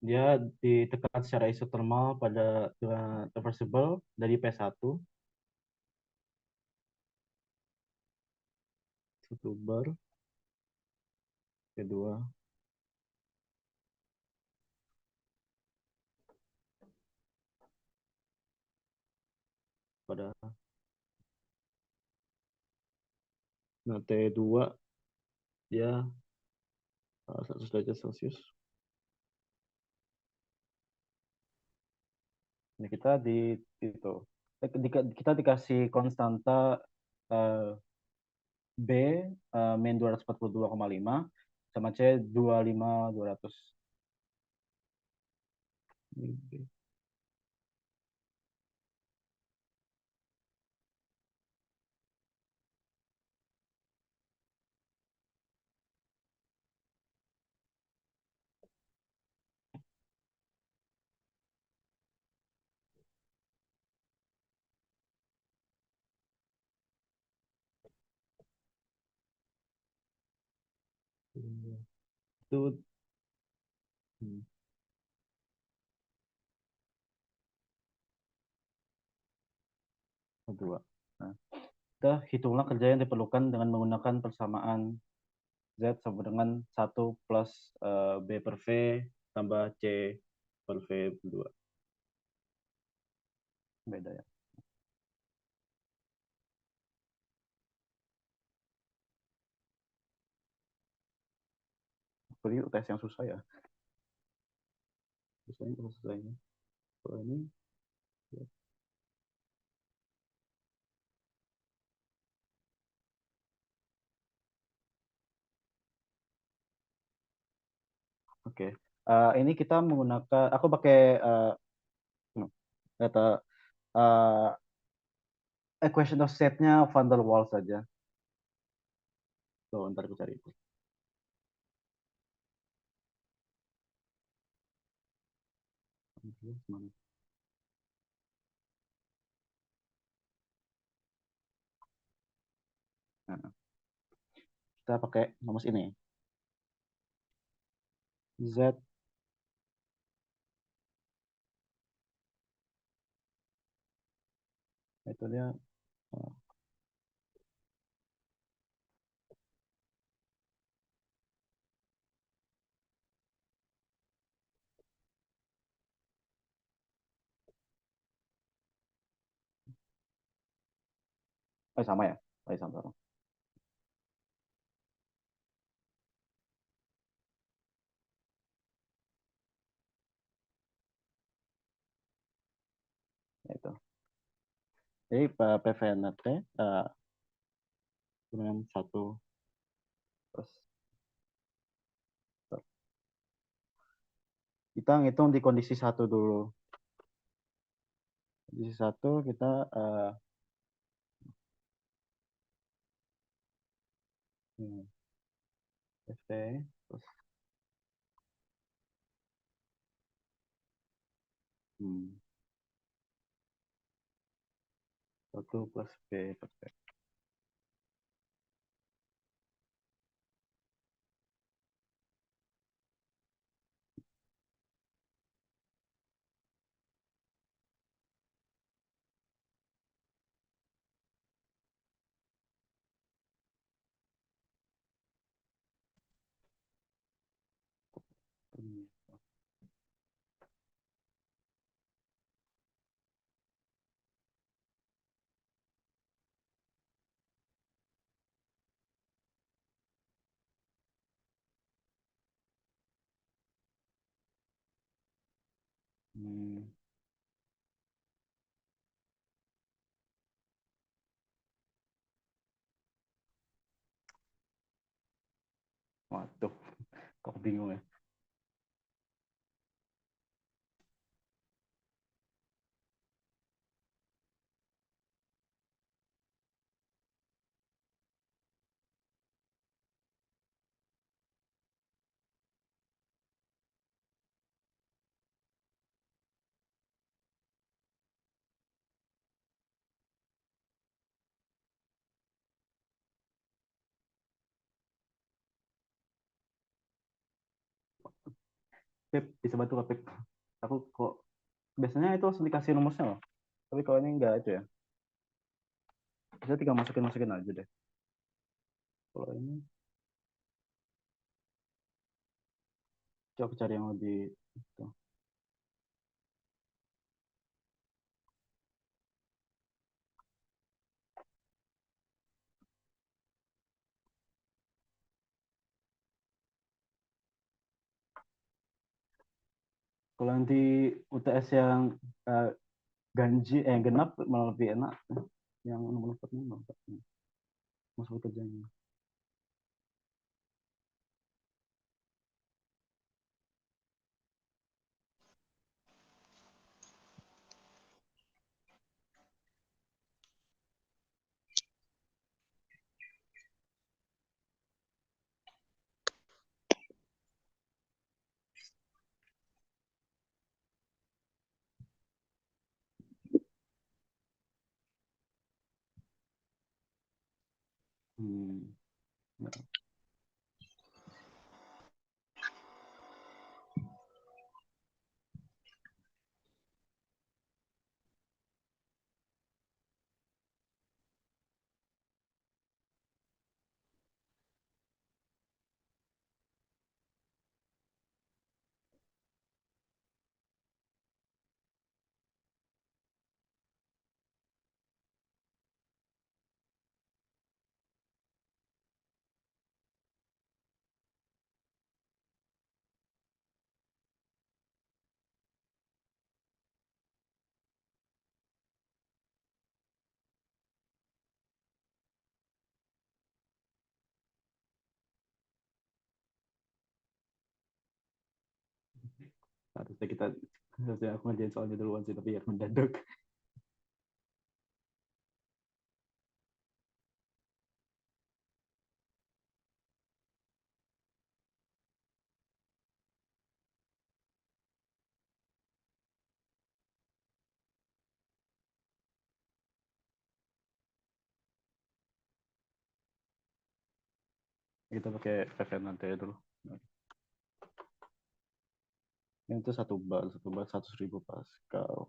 Dia ditekan secara isotermal pada reversible dari P1 satu bar, kedua pada nah, T2 dia 100 derajat Celcius. Ini kita itu kita dikasih konstanta eh, B min 242,5 sama C 25200. Itu hmm, kedua. Nah, kita hitunglah kerja yang diperlukan dengan menggunakan persamaan Z sama dengan 1 plus B per V tambah C per V 2. Beda ya. Seperti UTS yang susah ya. Susahnya kalau susah ini. Kalau ini ya. Oke. Ini kita menggunakan aku pakai data equation of set-nya van der Waals saja. Tuh, ntar aku cari itu. Nah, kita pakai rumus ini. Z itu dia sama ya. Sama. Itu. Jadi PVNT dengan 1 plus. Kita ngitung di kondisi 1 dulu. Kondisi 1 kita FT plus 1 plus B per V. Hmm. Waduh, kok bingung ya. Pip bisa bantu nggak Pip? Aku kok biasanya itu langsung dikasih rumusnya loh, tapi kalau ini enggak itu ya, bisa tinggal masukin masukin aja deh. Kalau ini coba cari yang lebih itu. Kalau nanti UTS yang eh, genap malah lebih enak, yang nomor 4 masuk kerjanya. Hmm. Ya. Harusnya aku ngerjain soalnya duluan sih, tapi ya mendadak. Kita pakai VPN nanti ya dulu. Ini tuh satu bar 100.000 Pascal.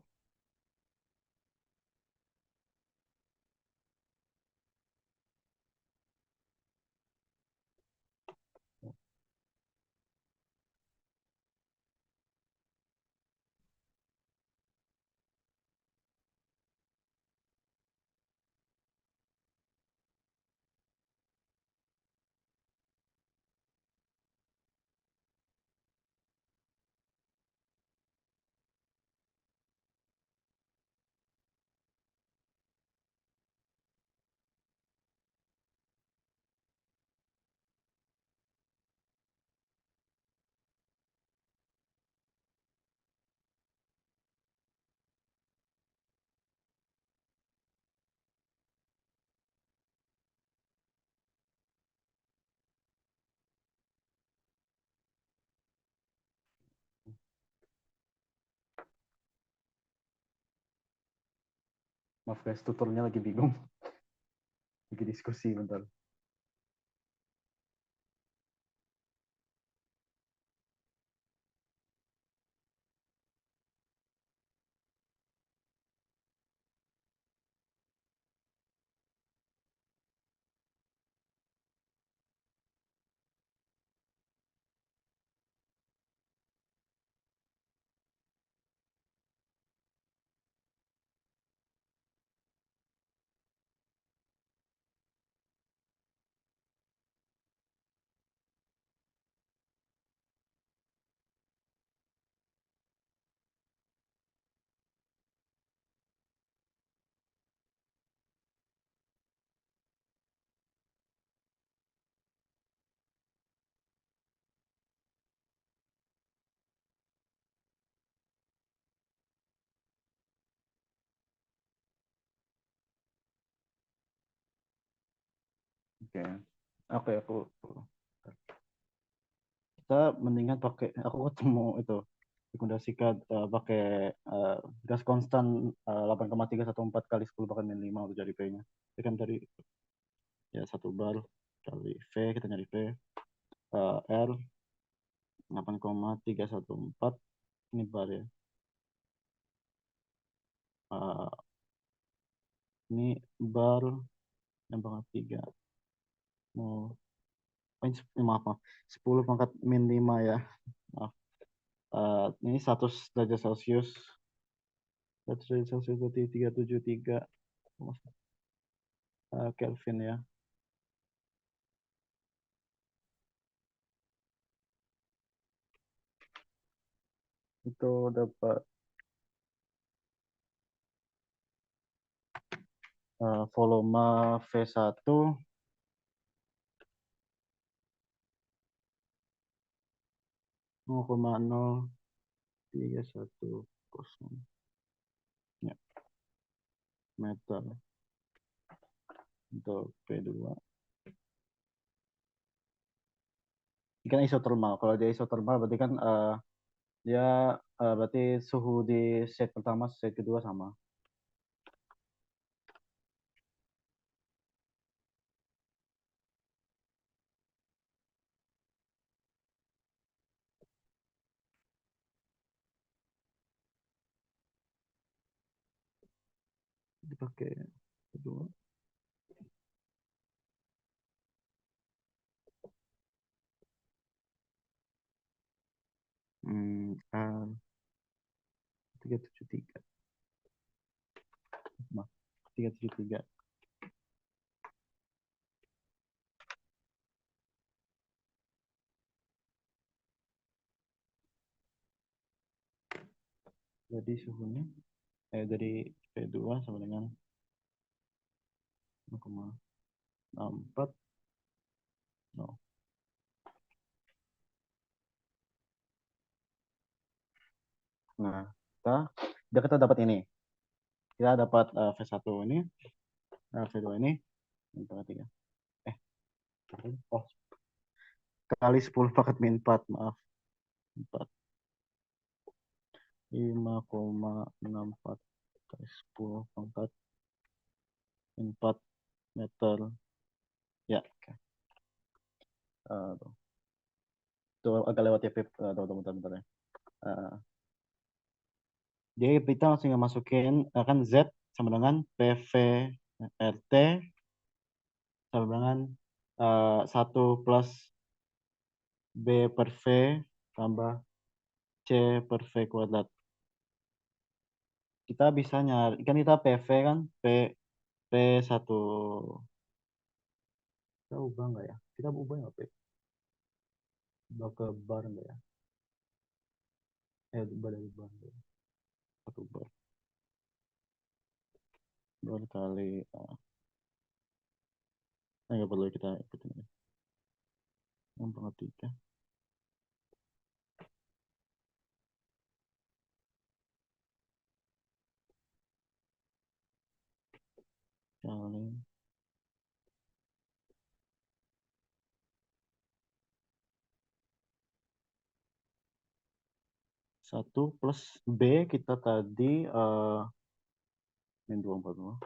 Maaf guys, tutornya lagi bingung. Lagi diskusi bentar. Oke. Oke, kita mendingan pakai, aku ketemu itu rekomendasikan pakai eh, gas konstan 8,314 kali 10 bahkan min 5 untuk jadi P-nya. Itu kan tadi ya satu bar kali V, kita nyari V, R 8,314 ini bar ya. Ini bar yang pangkat 3. Mau maaf, maaf. 10 pangkat min 5 ya. Maaf. Ini 100 derajat Celcius. 100 derajat Celcius berarti 373 Kelvin ya. Itu dapat volume V1 0,0310 ya, meter untuk P2. Ini kan isotermal. Kalau dia isotermal berarti kan dia berarti suhu di set pertama, set kedua sama. Dipakai kedua. R 373. Maaf, 373. Jadi suhunya dari P2 sama dengan 0,64. No. Nah, kita dapat ini. Kita dapat V1 ini, V2 ini, yang pangkat 3. Oh, kali 10 pangkat min 4, maaf. 4. 5,64 kali 10 pangkat min 4 meter. Ya, oke. Itu agak lewat ya, Pip. Bentar ya. Jadi kita langsung masukin kan Z sama dengan PV RT sama dengan 1 plus B per V tambah C per V kuadrat. Kita bisa nyari, kan kita PV kan, P1. Kita ubah nggak ya? Kita ubah nggak, P? Ubah ke bar nggak ya? Ubah dari bar. 1 bar. Bar kali, nggak perlu kita ikutin ya. Yang pangkat 3. Kali 1 plus B kita tadi min 240.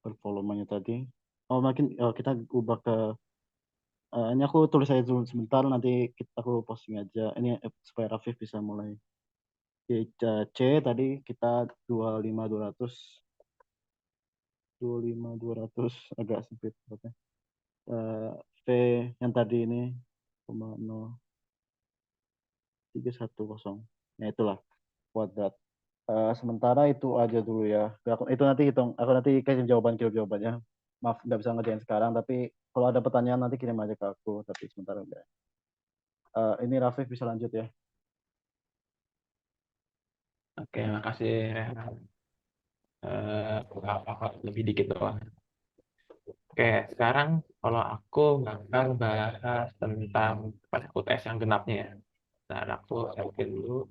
Per volumenya tadi. Oh, makin kita ubah ke ini aku tulis aja dulu sebentar, nanti aku posting aja. Ini supaya Rafif bisa mulai. C tadi kita 25.200. 25.200 agak sempit berarti. V yang tadi ini 0,0310. Ya itulah kuadrat. Sementara itu aja dulu ya. Itu nanti hitung. Aku nanti kasih jawaban jawabannya. Maaf nggak bisa ngerjain sekarang. Tapi kalau ada pertanyaan nanti kirim aja ke aku. Tapi sementara enggak. Ini Rafif bisa lanjut ya. Oke, makasih. Lebih dikit doang. Oke, sekarang kalau aku bakal bahas tentang pas UTS yang genapnya ya. Nah, aku share dulu.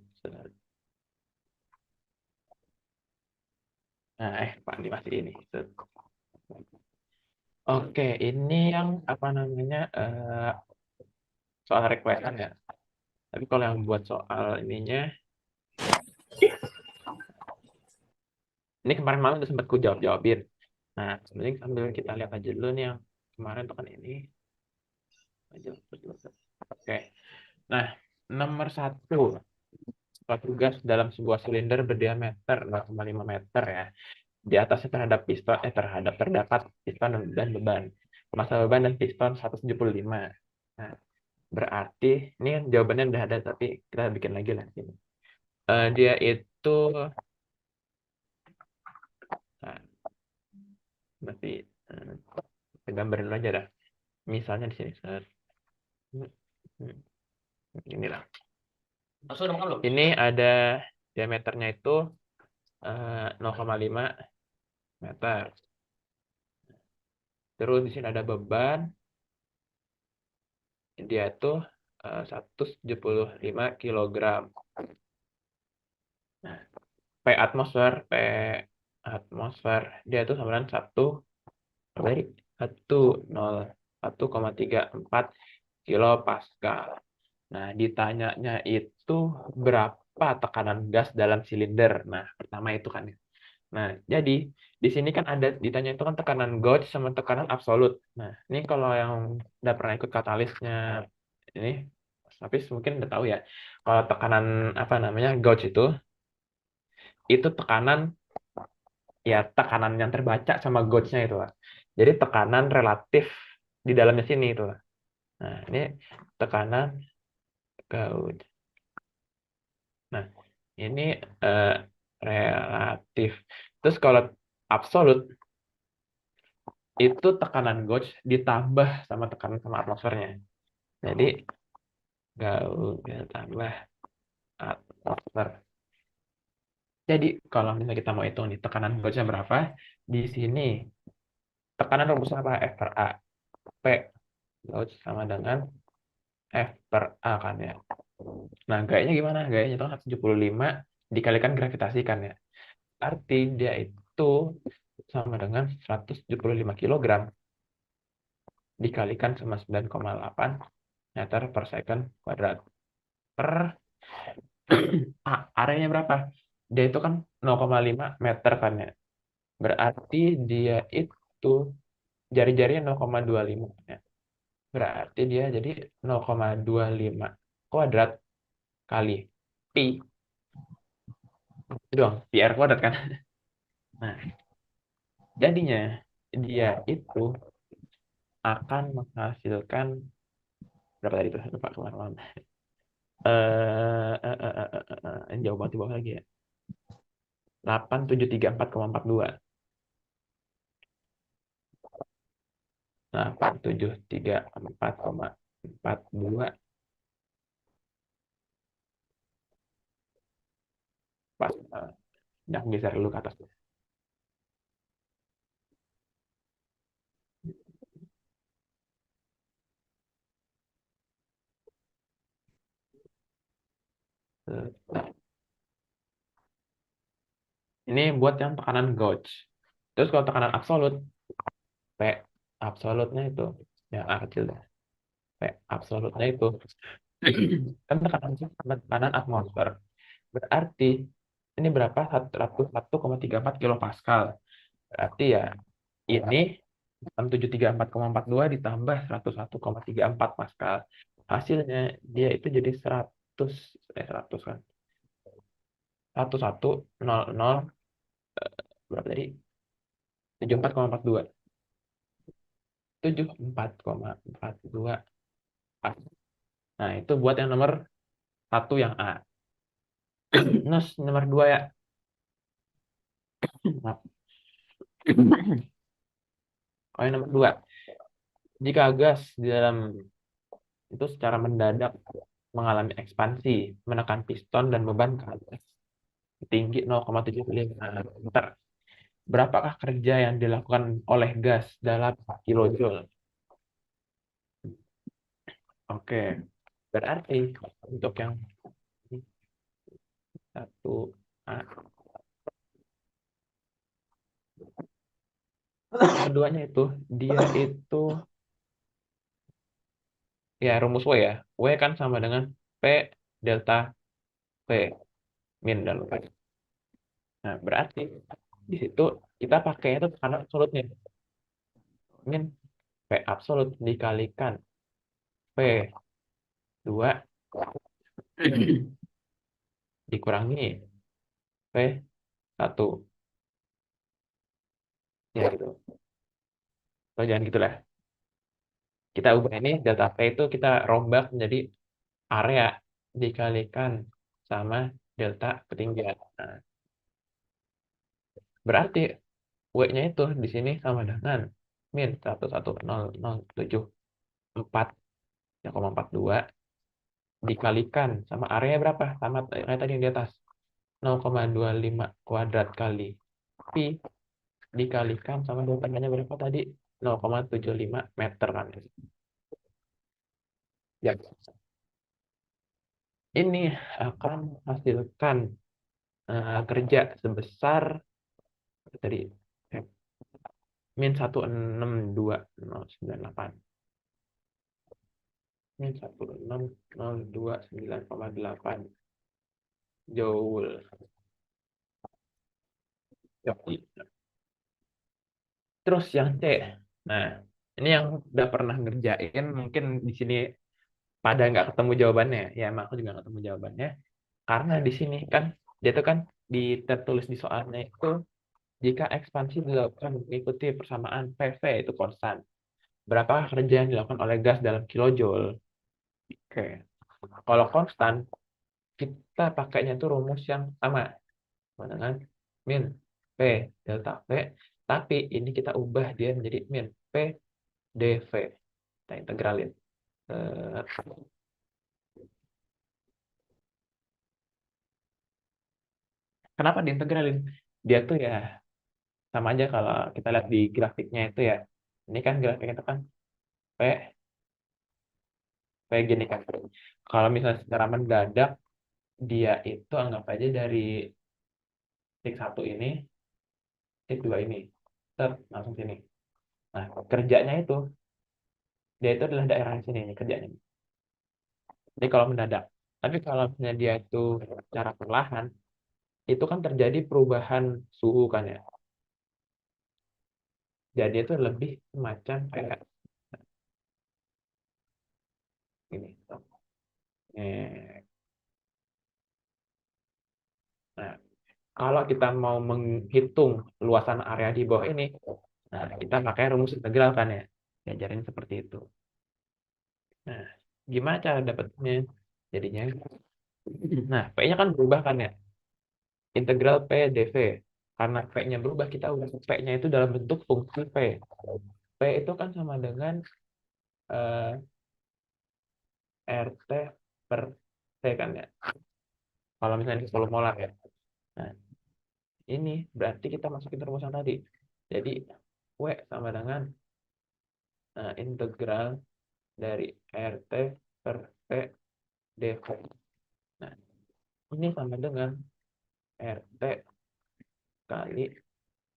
Nah, Pak, ini masih ini. Oke, ini yang apa namanya soal requestan ya. Tapi kalau yang buat soal ininya, ini kemarin malam udah sempat ku jawabin. Nah, sebenarnya sambil kita lihat aja dulu nih yang kemarin tuh kan ini. Oke, nah nomor satu, suatu gas dalam sebuah silinder berdiameter 0,5 meter ya. Di atasnya terdapat piston dan beban. Massa beban dan piston 175. Nah, berarti ini kan jawabannya udah ada tapi kita bikin lagi lah sini. Dia itu nah, berarti kita gambarin dulu aja dah. Misalnya di sini. Inilah. Ini ada diameternya itu 0,5 meter. Terus di sini ada beban. Dia itu 175 kilogram. Nah, P atmosfer dia itu sama dengan 1,34 kilo Pascal. Nah, ditanyanya itu berapa tekanan gas dalam silinder. Nah, pertama itu kan. Nah, jadi di sini kan ada ditanya itu kan tekanan gauge sama tekanan absolut. Nah, ini kalau yang udah pernah ikut katalisnya ini, tapi mungkin udah tahu ya. Kalau tekanan apa namanya gauge itu tekanan yang terbaca sama gauge-nya itu lah. Jadi tekanan relatif di dalamnya sini itu lah. Nah, ini tekanan gauge. Nah, ini eh, relatif. Terus kalau absolut itu tekanan gauge ditambah sama tekanan sama atmosfernya. Jadi gauge tambah atmosfer. Jadi kalau misalnya kita mau hitung nih tekanan gauge-nya berapa, di sini tekanan rumusnya apa? F per A. P gauge sama dengan F per A kan ya. Nah, gayanya gimana? Gayanya itu 175 dikalikan gravitasi kan ya. Arti dia itu sama dengan 175 kilogram dikalikan sama 9,8 meter per second kuadrat per areanya berapa? Dia itu kan 0,5 meter kan ya. Berarti dia itu jari-jarinya 0,25 ya. Berarti dia jadi 0,25 kuadrat kali pi. Itu doang, pi r kuadrat kan. Nah, jadinya dia itu akan menghasilkan berapa tadi tuh? Lupa kemarin. Jauh banget di bawah lagi ya. 8734,42. 8734,42 pas yang geser dulu ke atas. Nah, ini buat yang tekanan gauge. Terus kalau tekanan absolut, P absolutnya itu yang A kecil deh. P absolutnya itu kan tekanan atmosfer. Berarti ini berapa? 101,34 kilo Pascal. Berarti ya ini 673,4,42 ditambah 101,34 Pascal. Hasilnya dia itu jadi 100 kan. 1100 berapa tadi? 74,42. 74,42 pas. Nah, itu buat yang nomor 1 yang A. Nah, nomor 2 ya. Maaf. Oh, yang nomor 2. Jika gas di dalam itu secara mendadak mengalami ekspansi, menekan piston dan beban ke atas tinggi 0,75 meter. Berapakah kerja yang dilakukan oleh gas dalam kilojoule? Oke, berarti untuk yang 1A Yang keduanya itu dia itu ya rumus W ya. W kan sama dengan P delta V min dalam P. Nah, berarti di situ kita pakai itu karena absolutnya min P absolut dikalikan P 2 dikurangi P 1. Ya gitu. Atau jangan gitulah. Kita ubah ini delta P itu kita rombak menjadi area dikalikan sama delta ketinggian. Nah, berarti W-nya itu di sini sama dengan min 1100742 dikalikan sama area berapa? Sama kayak tadi yang di atas. 0,25 kuadrat kali pi dikalikan sama deltanya berapa tadi? 0,75 meter kan. Ya, ini akan menghasilkan kerja sebesar tadi min 162.098 min 16029,8 joule. Oke. Terus yang C. Nah, ini yang udah pernah ngerjain, mungkin di sini pada nggak ketemu jawabannya. Ya, emang aku juga nggak ketemu jawabannya. Karena di sini kan, dia tuh kan tertulis di soalnya itu, jika ekspansi dilakukan mengikuti persamaan PV itu konstan. Berapa kerja yang dilakukan oleh gas dalam kilojoule? Oke. Kalau konstan, kita pakainya tuh rumus yang sama. Sama dengan min P delta V. Tapi ini kita ubah dia menjadi min P dV. Kita integralin. Eh, Kenapa diintegralin? Dia tuh ya sama aja kalau kita lihat di grafiknya itu ya. Ini kan grafiknya itu kan P, P gini kan. Kalau misalnya secara mendadak, dia itu anggap aja dari titik 1 ini, titik 2 ini. Langsung sini. Nah, kerjanya itu, dia itu adalah daerah sini ini kerjanya. Jadi kalau mendadak. Tapi kalau misalnya dia itu secara perlahan, itu kan terjadi perubahan suhu kan ya. Jadi itu lebih semacam kayak ini. Nah, kalau kita mau menghitung luasan area di bawah ini, nah kita pakai rumus integral kan ya. Diajarin seperti itu. Nah, gimana cara dapatnya? Jadinya, nah P-nya kan berubah kan ya. Integral P dV. Karena P-nya berubah, kita udah P-nya itu dalam bentuk fungsi P. P itu kan sama dengan eh, RT per T kan ya. Kalau misalnya 10 molar ya. Nah, ini berarti kita masukin rumus yang tadi. Jadi, W sama dengan integral dari RT per P dV. Nah, ini sama dengan RT kali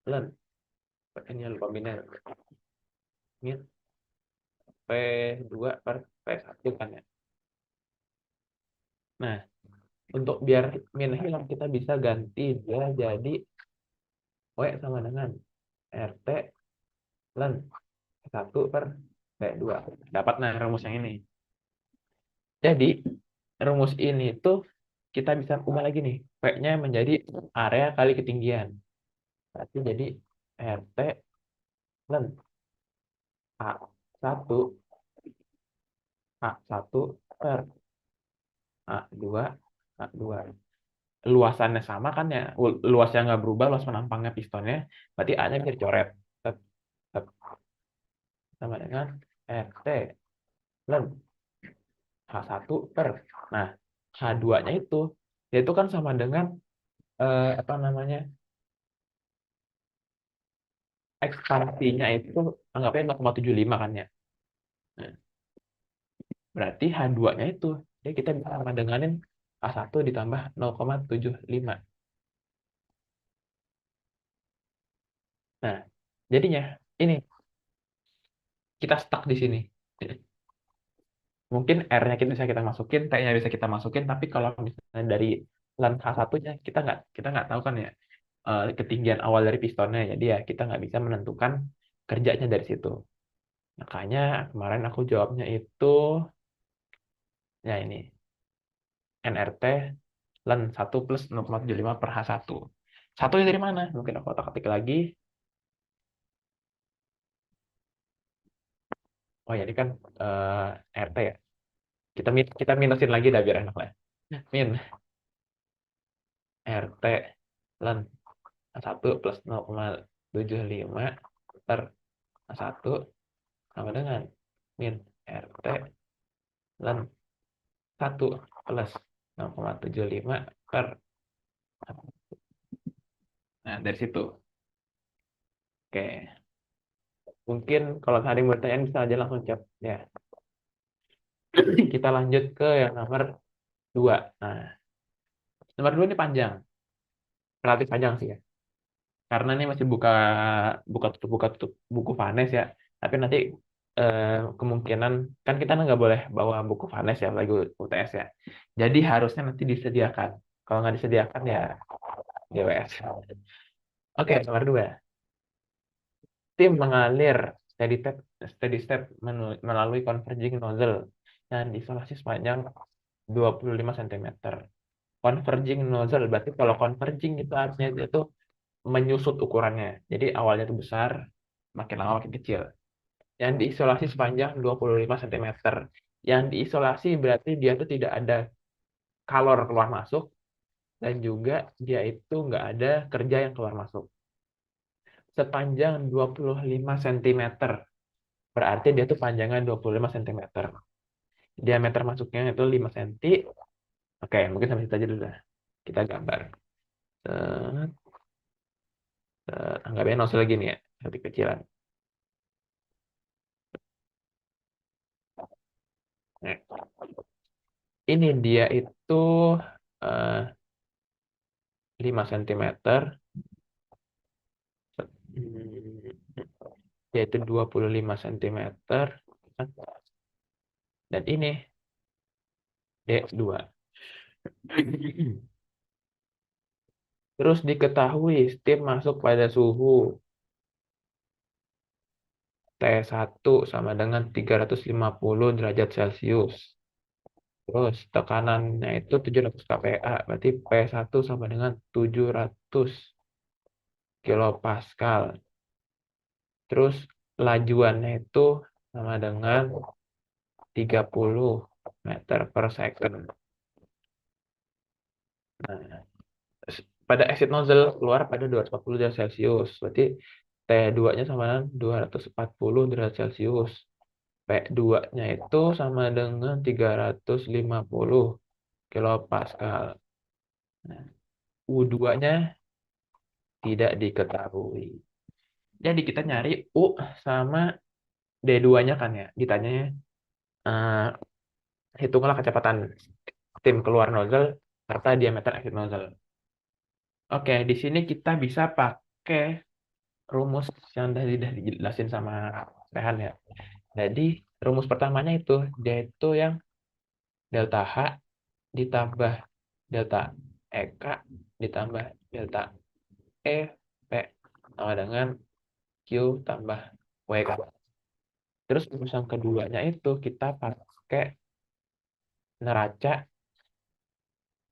ln. Ini lupa biner. Ini P2 per P1 kan ya. Nah, untuk biar min hilang kita bisa ganti dia jadi W sama dengan RT ln 1 per P2. Dapat nah rumus yang ini. Jadi, rumus ini tuh kita bisa ubah lagi nih. P-nya menjadi area kali ketinggian. Berarti jadi RT ln A1 A1 per A2 A2. Luasannya sama kan ya. Luasnya nggak berubah, luas penampangnya pistonnya. Berarti A-nya bisa dicoret. Tep, tep. Sama dengan RT ln H1 per. Nah, H2-nya itu, yaitu kan sama dengan apa namanya, ekspansinya itu anggapnya 0,75 kan ya. Nah, berarti H2-nya itu, ya kita bisa sama denganin A1 ditambah 0,75. Nah, jadinya ini kita stuck di sini. Mungkin R-nya kita bisa kita masukin, T-nya bisa kita masukin, tapi kalau misalnya dari len H1-nya kita nggak tahu kan ya ketinggian awal dari pistonnya, jadi ya kita nggak bisa menentukan kerjanya dari situ. Makanya kemarin aku jawabnya itu ya ini NRT len 1 plus 0,75 per H1. Satunya dari mana? Mungkin aku otak-atik lagi. Oh ya, ini kan RT ya. Kita minusin lagi dah biar enak lah. Min RT len 1 plus 0,75 per 1 sama dengan min RT len 1 plus 0,75 per. Nah, dari situ. Oke. Mungkin kalau tadi mau bertanya bisa aja langsung chat ya. Kita lanjut ke yang nomor 2. Nah, nomor 2 ini panjang. Relatif panjang sih ya. Karena ini masih buka tutup buku Vanes ya. Tapi nanti kemungkinan kan kita nggak boleh bawa buku Vanes ya lagi UTS ya. Jadi harusnya nanti disediakan. Kalau nggak disediakan ya DWS. Oke, nomor 2. Tim mengalir steady state melalui converging nozzle yang diisolasi sepanjang 25 cm. Converging nozzle berarti kalau converging itu artinya itu menyusut ukurannya. Jadi awalnya itu besar, makin lama makin kecil. Yang diisolasi sepanjang 25 cm. Yang diisolasi berarti dia itu tidak ada kalor keluar masuk dan juga dia itu nggak ada kerja yang keluar masuk. Sepanjang 25 cm. Berarti dia tuh panjangnya 25 cm. Diameter masuknya itu 5 cm. Oke, mungkin sampai situ aja dulu dah. Kita gambar. Set, anggapnya nozzle gini ya, satu kecilan. Nah, ini dia itu 5 cm, yaitu 25 cm. Dan ini D2. Terus diketahui steam masuk pada suhu T1 sama dengan 350 derajat Celcius. Terus tekanannya itu 700 kPa, berarti P1 sama dengan 700 kilopascal. Terus lajuannya itu sama dengan 30 meter per second. Nah, pada exit nozzle keluar pada 240 derajat Celcius. Berarti T2-nya sama dengan 240 derajat Celcius. P2-nya itu sama dengan 350 kilopascal. Nah, U2-nya tidak diketahui. Jadi kita nyari U sama D2-nya kan ya. Ditanyanya hitunglah kecepatan steam keluar nozzle serta diameter exit nozzle. Oke, di sini kita bisa pakai rumus yang tadi udah dijelasin sama Rehan ya. Jadi rumus pertamanya itu dia itu yang delta H ditambah delta EK ditambah delta E P sama dengan Q tambah WK. Terus rumus yang keduanya itu kita pakai neraca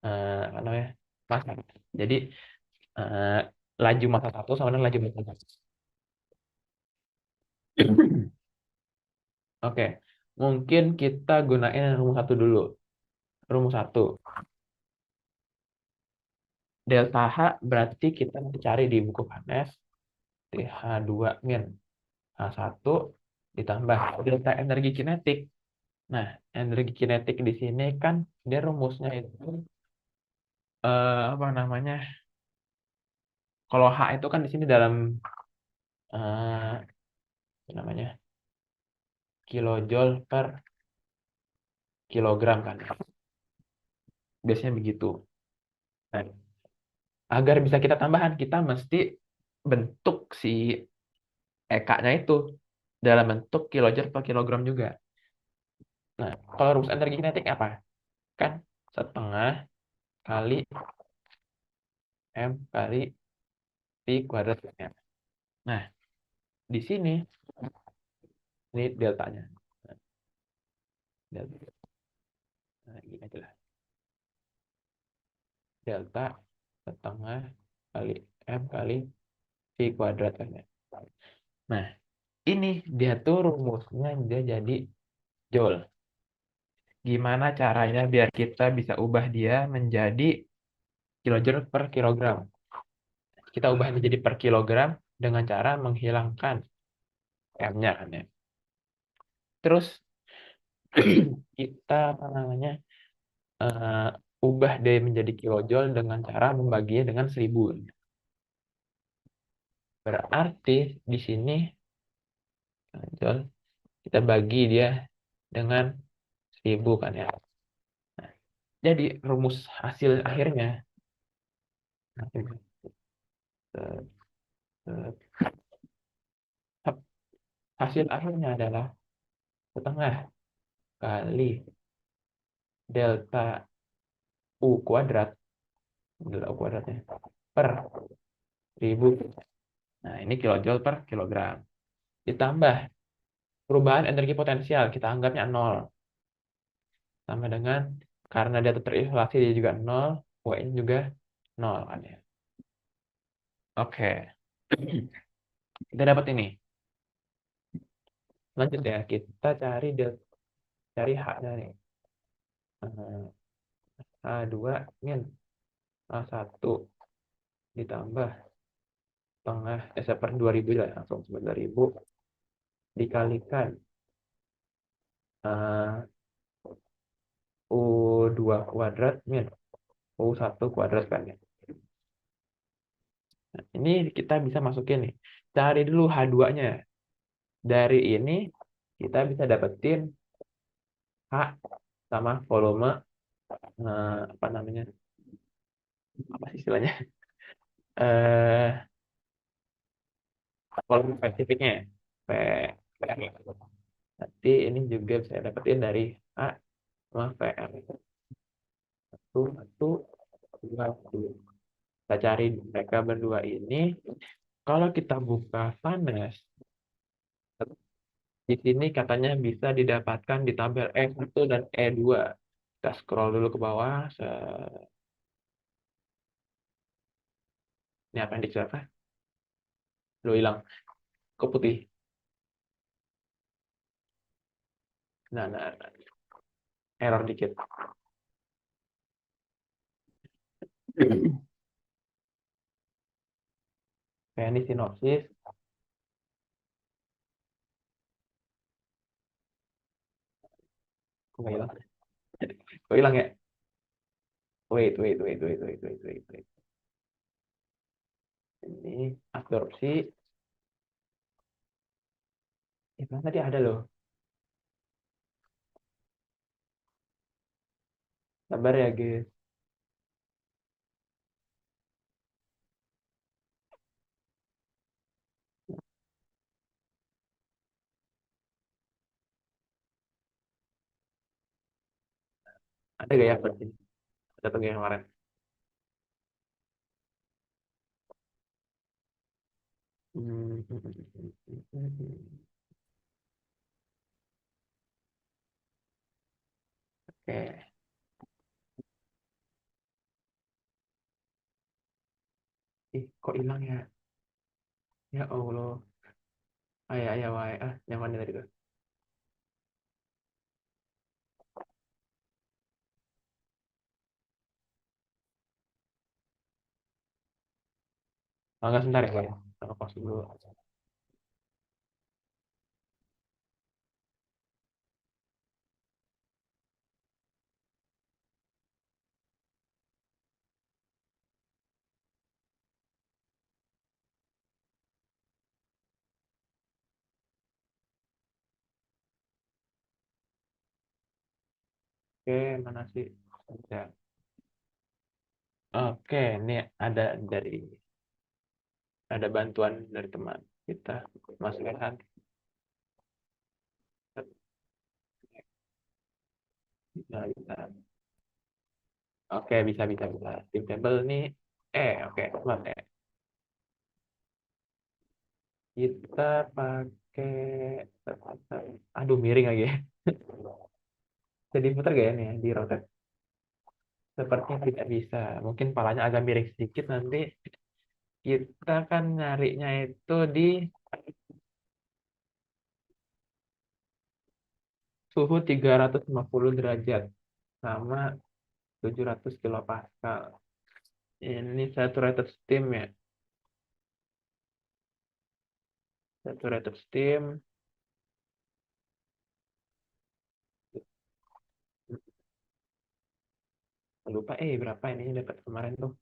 apa namanya massa. Jadi eh, laju massa 1 sama dengan laju massa 1. Oke, mungkin kita gunain rumus 1 dulu. Rumus 1. Delta H berarti kita nanti cari di buku Vanes. H2 min H1 ditambah delta energi kinetik. Nah, energi kinetik di sini kan dia rumusnya itu apa namanya? Kalau H itu kan di sini dalam apa namanya? Kilojoule per kilogram kan. Biasanya begitu. Nah, agar bisa kita tambahkan, kita mesti bentuk si EK-nya itu dalam bentuk kilojoule per kilogram juga. Nah, kalau rumus energi kinetik apa? Kan setengah kali M kali V kuadrat. Nah, di sini ini deltanya. Delta. Nah, gini aja lah. Delta setengah kali M kali V kuadrat kan ya. Nah, ini dia tuh rumusnya dia jadi joule. Gimana caranya biar kita bisa ubah dia menjadi kilojoule per kilogram? Kita ubah menjadi per kilogram dengan cara menghilangkan M-nya kan ya. Terus kita apa namanya ubah dia menjadi kilojoule dengan cara membaginya dengan 1000. Berarti di sini joule kita bagi dia dengan 1000 kan ya. Nah, jadi rumus hasil akhirnya hasil akhirnya adalah setengah kali delta U kuadrat, delta U kuadratnya per 1000. Nah, ini kilojoule per kilogram. Ditambah perubahan energi potensial, kita anggapnya 0. Sama dengan, karena dia terisolasi, dia juga 0, W-nya juga 0 kan ya. Oke. Kita dapat ini. Lanjut ya, kita cari H-nya nih. H2 min H1 ditambah setengah, per 2000 ya, langsung 2000 dikalikan U2 kuadrat min U1 kuadrat kan ya. Nah, ini kita bisa masukin nih. Cari dulu H2-nya. Dari ini kita bisa dapetin H sama volume apa namanya? Apa sih istilahnya? Volume spesifiknya. P, PR. Nanti ini juga bisa dapetin dari A sama PR. Satu, dua, dua. Kita cari mereka berdua ini. Kalau kita buka panas, di sini katanya bisa didapatkan di tabel E1 dan E2. Kita scroll dulu ke bawah. Ini appendix apa? Lo hilang. Kok putih? Nah. Error dikit. Kayak ini sinopsis. Kok nggak hilang? Kok hilang ya? Wait. Ini absorpsi. Itu tadi ada loh. Sabar ya, guys. Ada gak ya seperti ini? Ada tuh yang kemarin. Oke. Kok hilang ya? Ya Allah. Ya, wae. Yang mana tadi tuh? Enggak, sebentar ya, Pak. Aku pause dulu. Oke, mana sih? Bentar. Oke, ini ada bantuan dari teman. Kita masukkan. Bisa. Oke, bisa. Tim table ini oke, buat kita pakai, aduh miring lagi. Jadi putar gak ya nih di rotate? Sepertinya tidak bisa. Mungkin palanya agak miring sedikit nanti. Kita kan nyarinya itu di suhu 350 derajat sama 700 kilopascal. Ini saturated steam ya. Saturated steam. Lupa berapa ini dapat kemarin tuh.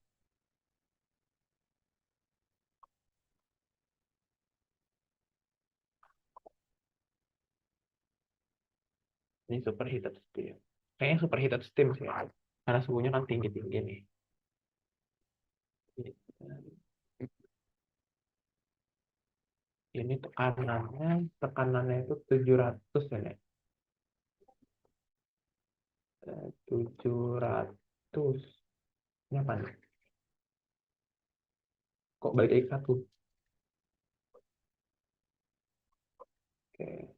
Ini superheated steam. Kayaknya superheated steam sih ya. Karena suhunya kan tinggi-tinggi nih. Ini tekanannya itu 700 ya. 700. Ini apa nih? Kok balik lagi satu? Oke.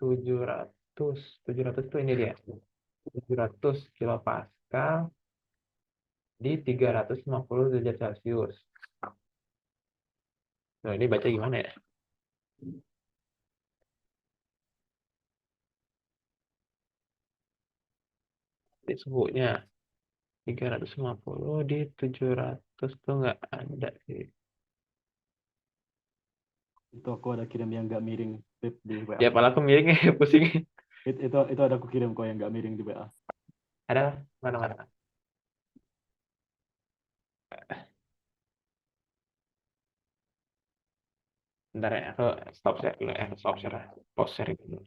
700. 700 itu ini dia. 700 kilopascal di 350 derajat Celcius. Nah, ini baca gimana ya? Di suhunya 350 di 700 tuh nggak ada sih. Itu aku ada kirim yang nggak miring Pip, di WA. Ya, malah aku miring pusing. Itu ada aku kirim kok yang nggak miring di WA. Ada mana-mana. Bentar ya, aku stop share dulu. Stop share. Pause share dulu.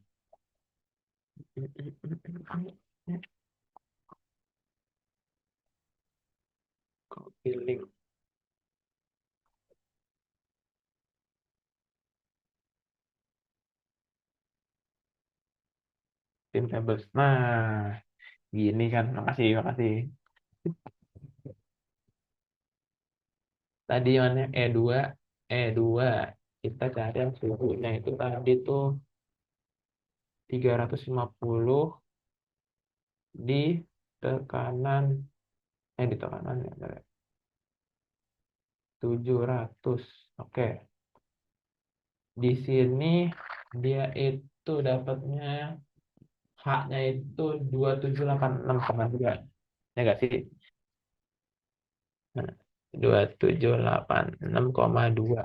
Copy link. Tim tables. Nah, gini kan. Makasih. Tadi mana E2 kita cari yang suhunya itu tadi tuh 350 di tekanan di tekanan ya, 700. Oke. Di sini dia itu dapatnya H-nya itu 2786,2. Ya nggak sih? Nah, 2786,2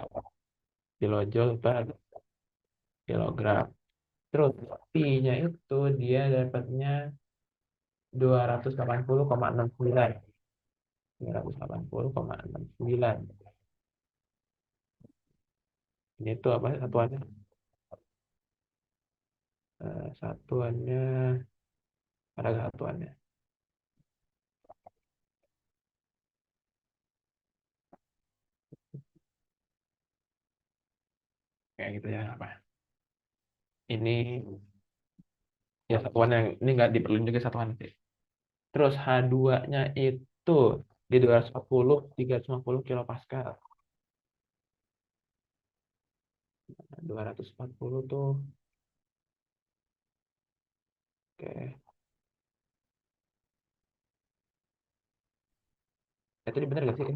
kilojoule per kilogram. Terus Pi-nya itu dia dapatnya 280,69. 280,69. Ini tuh apa satuannya? Satuannya ada nggak satuannya? Kayak gitu ya apa? Ini ya satuan yang ini nggak diperluin juga satuan sih. Terus H2-nya itu di 350 kilopascal. 240 tuh. Oke. Itu benar gak sih?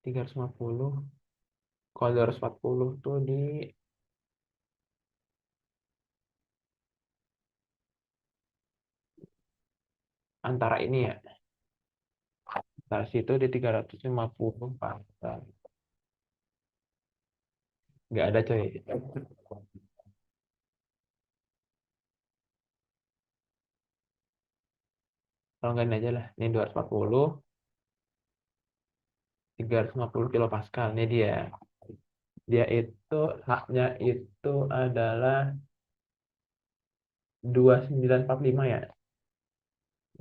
350. Kalau 240 tuh di antara ini ya. Antara situ di 350 pascal. Nggak ada coy. Kalau nggak ini aja lah. Ini 250 kilopascal. Ini dia. Dia itu haknya itu adalah 2945 ya.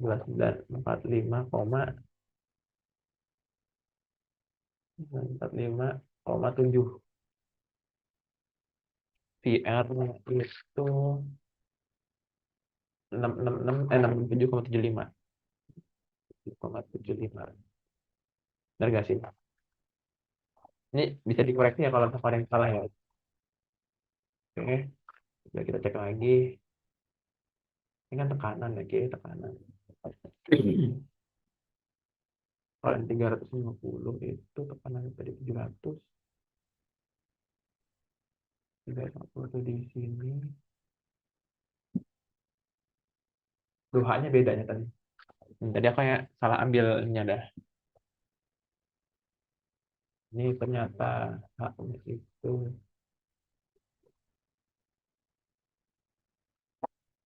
2945,945 4,7. VR-nya itu 67,75. 7,75. Benar nggak sih? Ini bisa dikoreksi ya kalau ada yang salah ya. Oke, coba kita cek lagi. Ini kan tekanan ya, kiri tekanan. Kalau yang 350 itu tekanannya tadi 700. 350 itu di sini. H-nya bedanya tadi. Tadi aku kayak salah ambilnya dah. Ini ternyata H-nya itu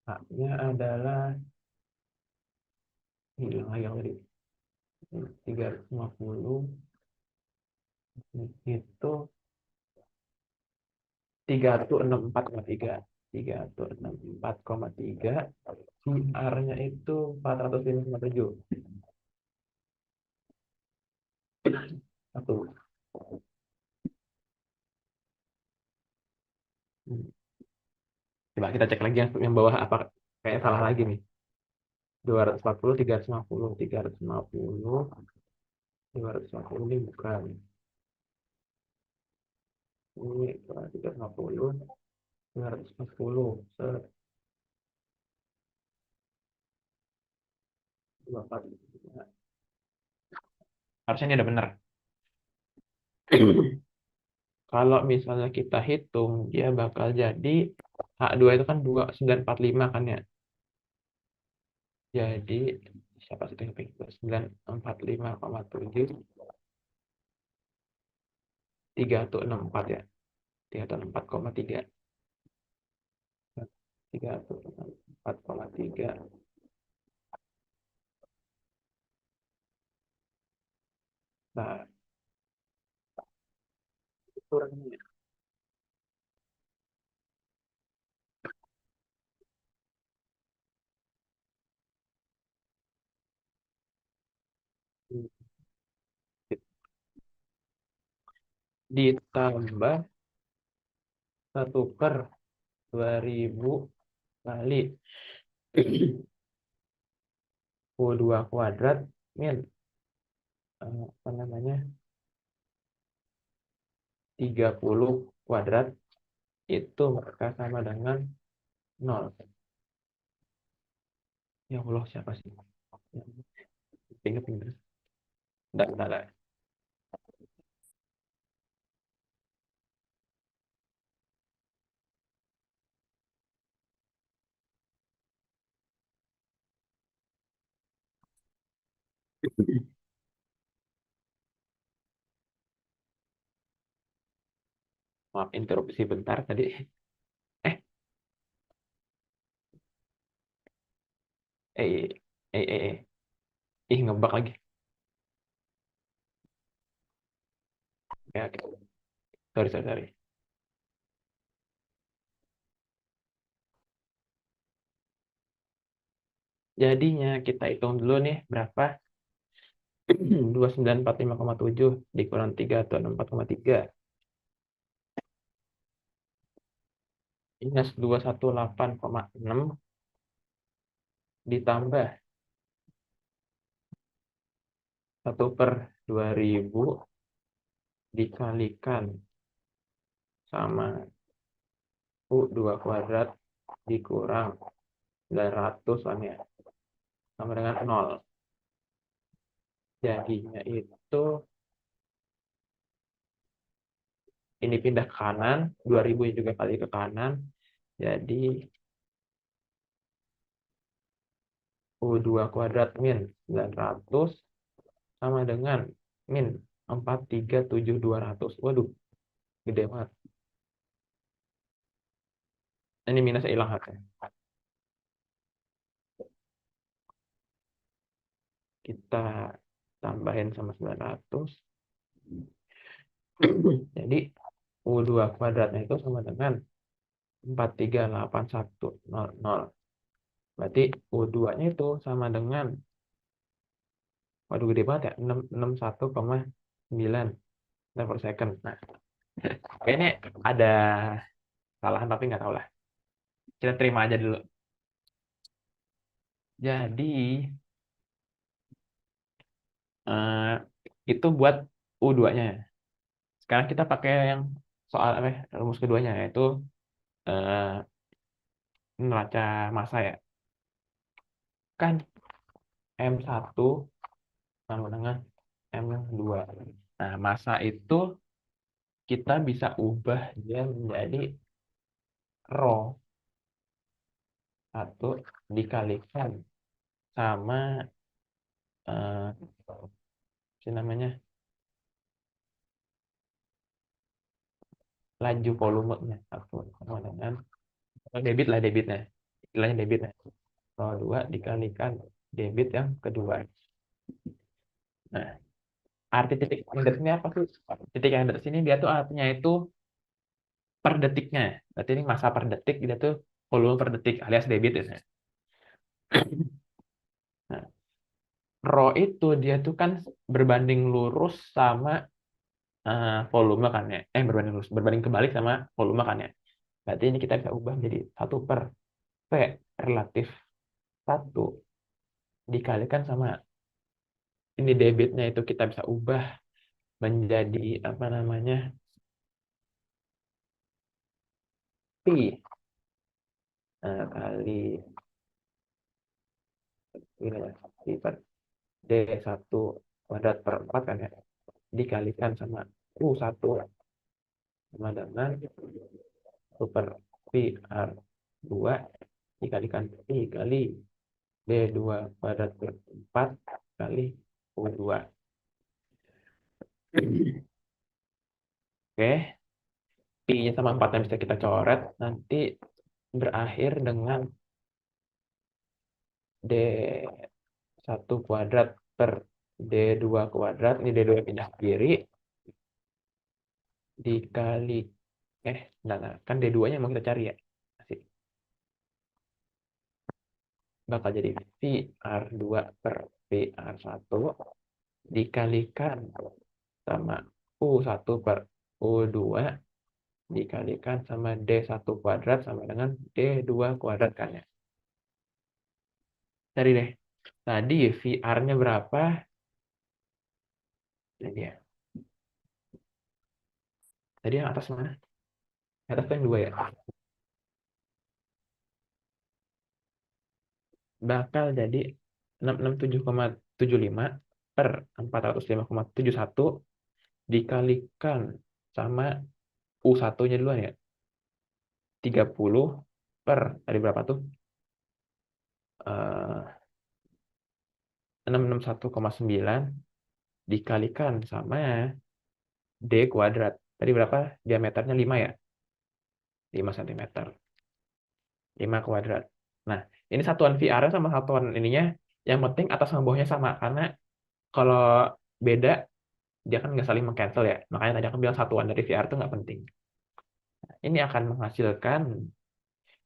H-nya adalah hilang lagi yang tadi. 350 itu 364,3. 364,3. VR-nya itu 405,7. Satu. Coba kita cek lagi yang bawah apa kayak salah lagi nih. 240, 350, 350, 250 ini bukan. Ini 350, 240, 24. Harusnya ini ada benar. Kalau misalnya kita hitung, dia bakal jadi H2 itu kan 2945 kan ya. Jadi siapa sih yang 945,7, 364 ya. 364,3. 364,3. Nah, kurangnya. Ditambah 1/2000 kali U2 kuadrat min apa namanya 30 kuadrat itu maka sama dengan 0. Ya Allah, siapa sih? Ingat-ingat. Enggak. Maaf, interupsi bentar tadi. Eh, eh, eh, eh, eh. Ngebak lagi. Ya, oke. Sorry. Jadinya kita hitung dulu nih berapa 2945,7 dikurang 364,3 minus 218,6 ditambah 1/2000 dikalikan sama U2 kuadrat dikurang 900 kan ya, sama dengan 0. Jadinya itu ini pindah ke kanan, 2000 juga kali ke kanan. Jadi U2 kuadrat min 900 sama dengan min 437.200. Waduh, gede banget. Ini minusnya hilang harusnya. Kita tambahin sama 900. Jadi U2 kuadratnya itu sama dengan 438.100. Berarti U2-nya itu sama dengan, waduh gede banget ya, 61,9. meter per second. Nah, kayaknya ada kesalahan tapi nggak tahu lah. Kita terima aja dulu. Jadi eh, itu buat U2-nya. Sekarang kita pakai yang soal apa ya, rumus keduanya yaitu eh, neraca massa ya. Kan M1 sama dengan M2. Nah, massa itu kita bisa ubah dia menjadi rho 1 dikalikan sama apa namanya laju volumenya satu sama dengan debit lah debitnya, istilahnya debitnya rho 2 dikalikan debit yang kedua. Nah, arti titik yang dari sini apa sih? Titik yang dari sini dia tuh artinya itu per detiknya. Berarti ini massa per detik, dia tuh volume per detik alias debit ya. Nah, rho itu dia tuh kan berbanding lurus sama volume kan ya. Berbanding lurus, berbanding kebalik sama volume kan ya. Berarti ini kita bisa ubah jadi 1 per P relatif 1 dikalikan sama ini debitnya itu kita bisa ubah menjadi apa namanya pi kali ini ya, pi per D1 kuadrat per 4 kan ya dikalikan sama U1 sama dengan super pi R2 dikalikan pi kali D2 kuadrat per 4 kali U2. Oke, pi-nya sama 4 yang bisa kita coret nanti berakhir dengan D1 kuadrat per D2 kuadrat, ini D2 pindah kiri, dikali, nah, kan D2-nya mau kita cari ya. Asik. Bakal jadi PR2 per PR1 dikalikan sama U1 per U2 dikalikan sama D1 kuadrat sama dengan D2 kuadrat kan ya. Cari deh. Tadi VR-nya berapa? Ini dia. Tadi yang atas mana? Yang atas yang 2 ya. Bakal jadi 667,75 per 405,71 dikalikan sama U1-nya duluan ya. 30 per tadi berapa tuh? 661,9 dikalikan sama D kuadrat. Tadi berapa? Diameternya 5 ya? 5 cm. 5 kuadrat. Nah, ini satuan VR sama satuan ininya. Yang penting atas sama bawahnya sama. Karena kalau beda, dia kan nggak saling meng-cancel ya. Makanya tadi aku bilang satuan dari VR itu nggak penting. Ini akan menghasilkan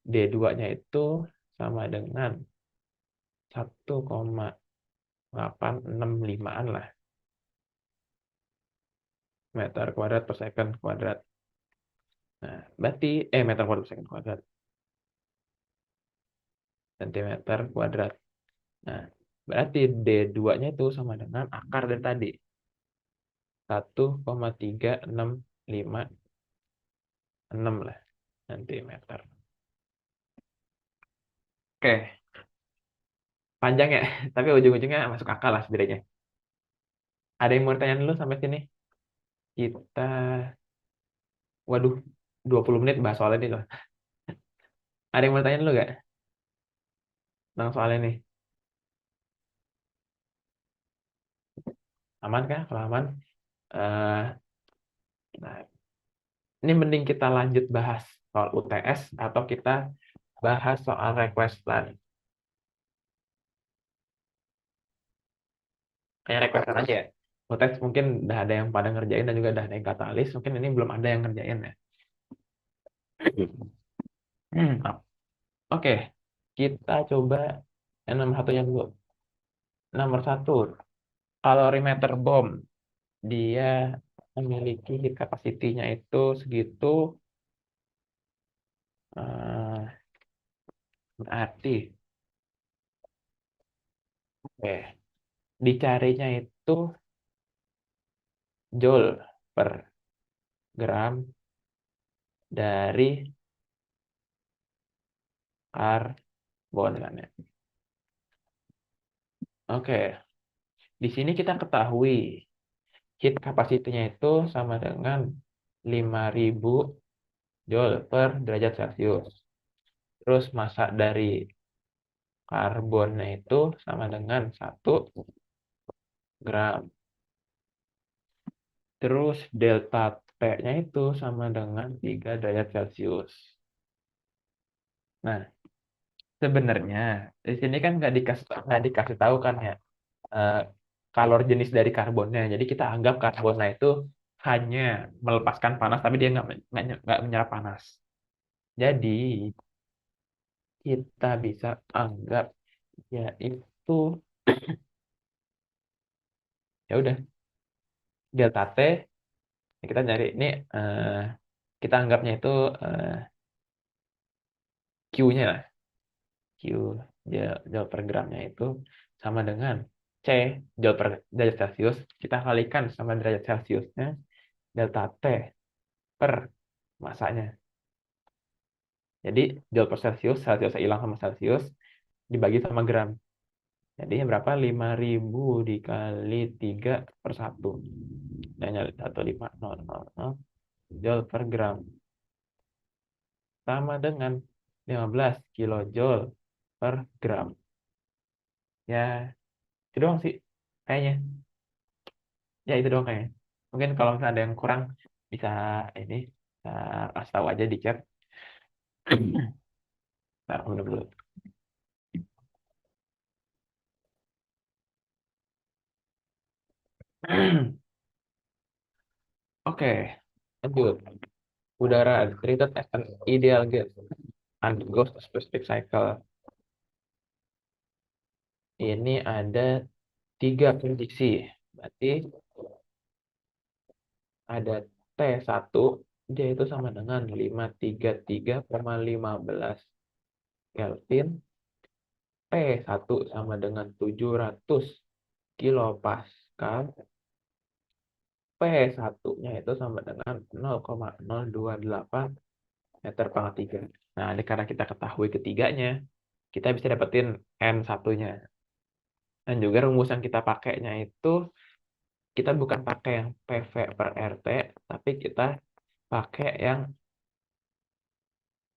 D2-nya itu sama dengan 1,865-an lah. Meter kuadrat per second kuadrat. Nah, berarti, meter kuadrat per second kuadrat. Sentimeter kuadrat. Nah, berarti D2-nya itu sama dengan akar dari tadi. 1,3656 lah centimeter. Oke, panjang ya, tapi ujung-ujungnya masuk akal lah sebenarnya. Ada yang mau tanya dulu sampai sini? Kita, waduh, 20 menit bahas soal ini loh. Ada yang mau tanya dulu nggak tentang soal ini? Aman kah? Kalau aman, eh, nah, ini mending kita lanjut bahas soal UTS atau kita bahas soal request plan. Kayak requestan aja ya. UTS mungkin udah ada yang pada ngerjain dan juga udah ada yang katalis. Mungkin ini belum ada yang ngerjain ya. Oke, kita coba yang nomor satunya dulu. Nomor 1, kalorimeter bom. Dia memiliki heat capacity-nya itu segitu, berarti oke, dicarinya itu joule per gram dari karbon kan ya. Oke, di sini kita ketahui heat capacity-nya itu sama dengan 5.000 joule per derajat Celcius. Terus massa dari karbonnya itu sama dengan 1 gram. Terus delta T-nya itu sama dengan 3 derajat Celcius. Nah, sebenarnya di sini kan nggak dikasih tahu kan ya eh, kalor jenis dari karbonnya. Jadi kita anggap karbonnya itu hanya melepaskan panas, tapi dia nggak menyerap panas. Jadi kita bisa anggap yaitu ya udah delta T kita cari ini kita anggapnya itu eh, Q-nya lah. Q joule per gramnya itu sama dengan C joule per derajat Celcius. Kita kalikan sama derajat Celciusnya delta T per masanya. Jadi joule per Celcius, Celcius hilang sama Celcius, dibagi sama gram. Jadinya berapa? 5.000 dikali 3 per 1. Hanya 1,500 joule per gram. Sama dengan 15 kilojoule per gram. Ya, itu doang sih kayaknya. Ya, itu doang kayaknya. Mungkin kalau misalnya ada yang kurang, bisa ini, bisa kasih tahu aja di chat. Nah, dulu. Oke, lanjut. Udara treated as an ideal gas undergoes a specific cycle. Ini ada 3 kondisi. Berarti ada T1, dia itu sama dengan 533,15 Kelvin. P1 sama dengan 700 kilopascal. P1-nya itu sama dengan 0,028 meter pangkat 3. Nah, ini karena kita ketahui ketiganya, kita bisa dapetin N1-nya. Dan juga rumusan kita pakainya itu, kita bukan pakai yang PV per RT, tapi pakai yang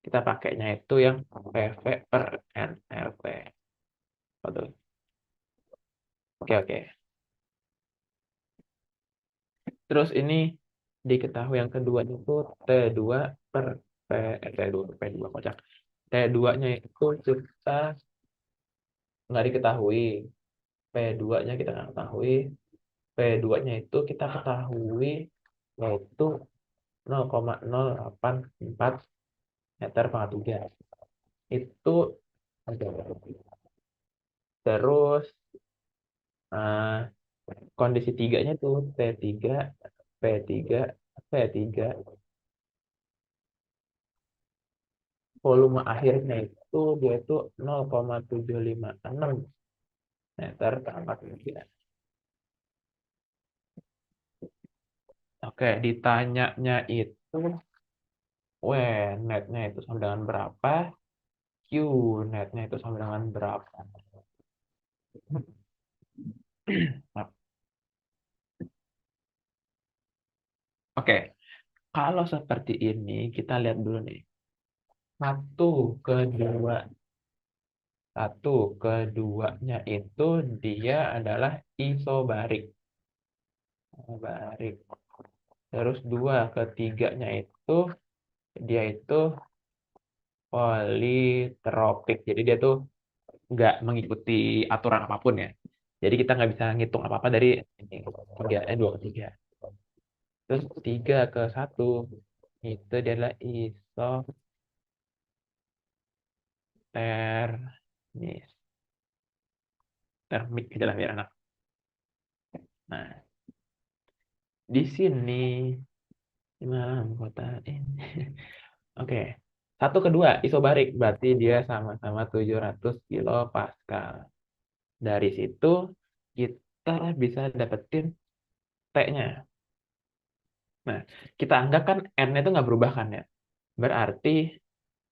kita pakainya itu yang PV per NRT. Betul. Oke, oke. Terus ini diketahui yang kedua itu T2 per T2, P2 kocak. T2-nya itu kita nggak diketahui. P2-nya kita nggak ketahui. P2-nya itu kita ketahui yaitu 0,084 meter pangkat 3. Itu terus eh, kondisi tiganya tuh T3, P3, P3. Volume akhirnya itu dia itu 0,756 meter pangkat 3. Oke, ditanyanya itu W netnya itu sama dengan berapa? Q netnya itu sama dengan berapa? Oke, kalau seperti ini kita lihat dulu nih. Satu kedua, satu keduanya itu dia adalah isobarik. Barik. Terus dua ketiganya itu dia itu politropik. Jadi dia tuh nggak mengikuti aturan apapun ya. Jadi kita nggak bisa ngitung apa-apa dari ini. Dua ke tiga. Terus 3 ke 1 itu dia adalah isotermis. Termik aja lah biar enak. Nah, di sini di malam kota ini. Oke. Satu kedua isobarik berarti dia sama-sama 700 kilopascal. Dari situ kita bisa dapetin T-nya. Nah, kita anggap kan N-nya itu nggak berubah kan ya. Berarti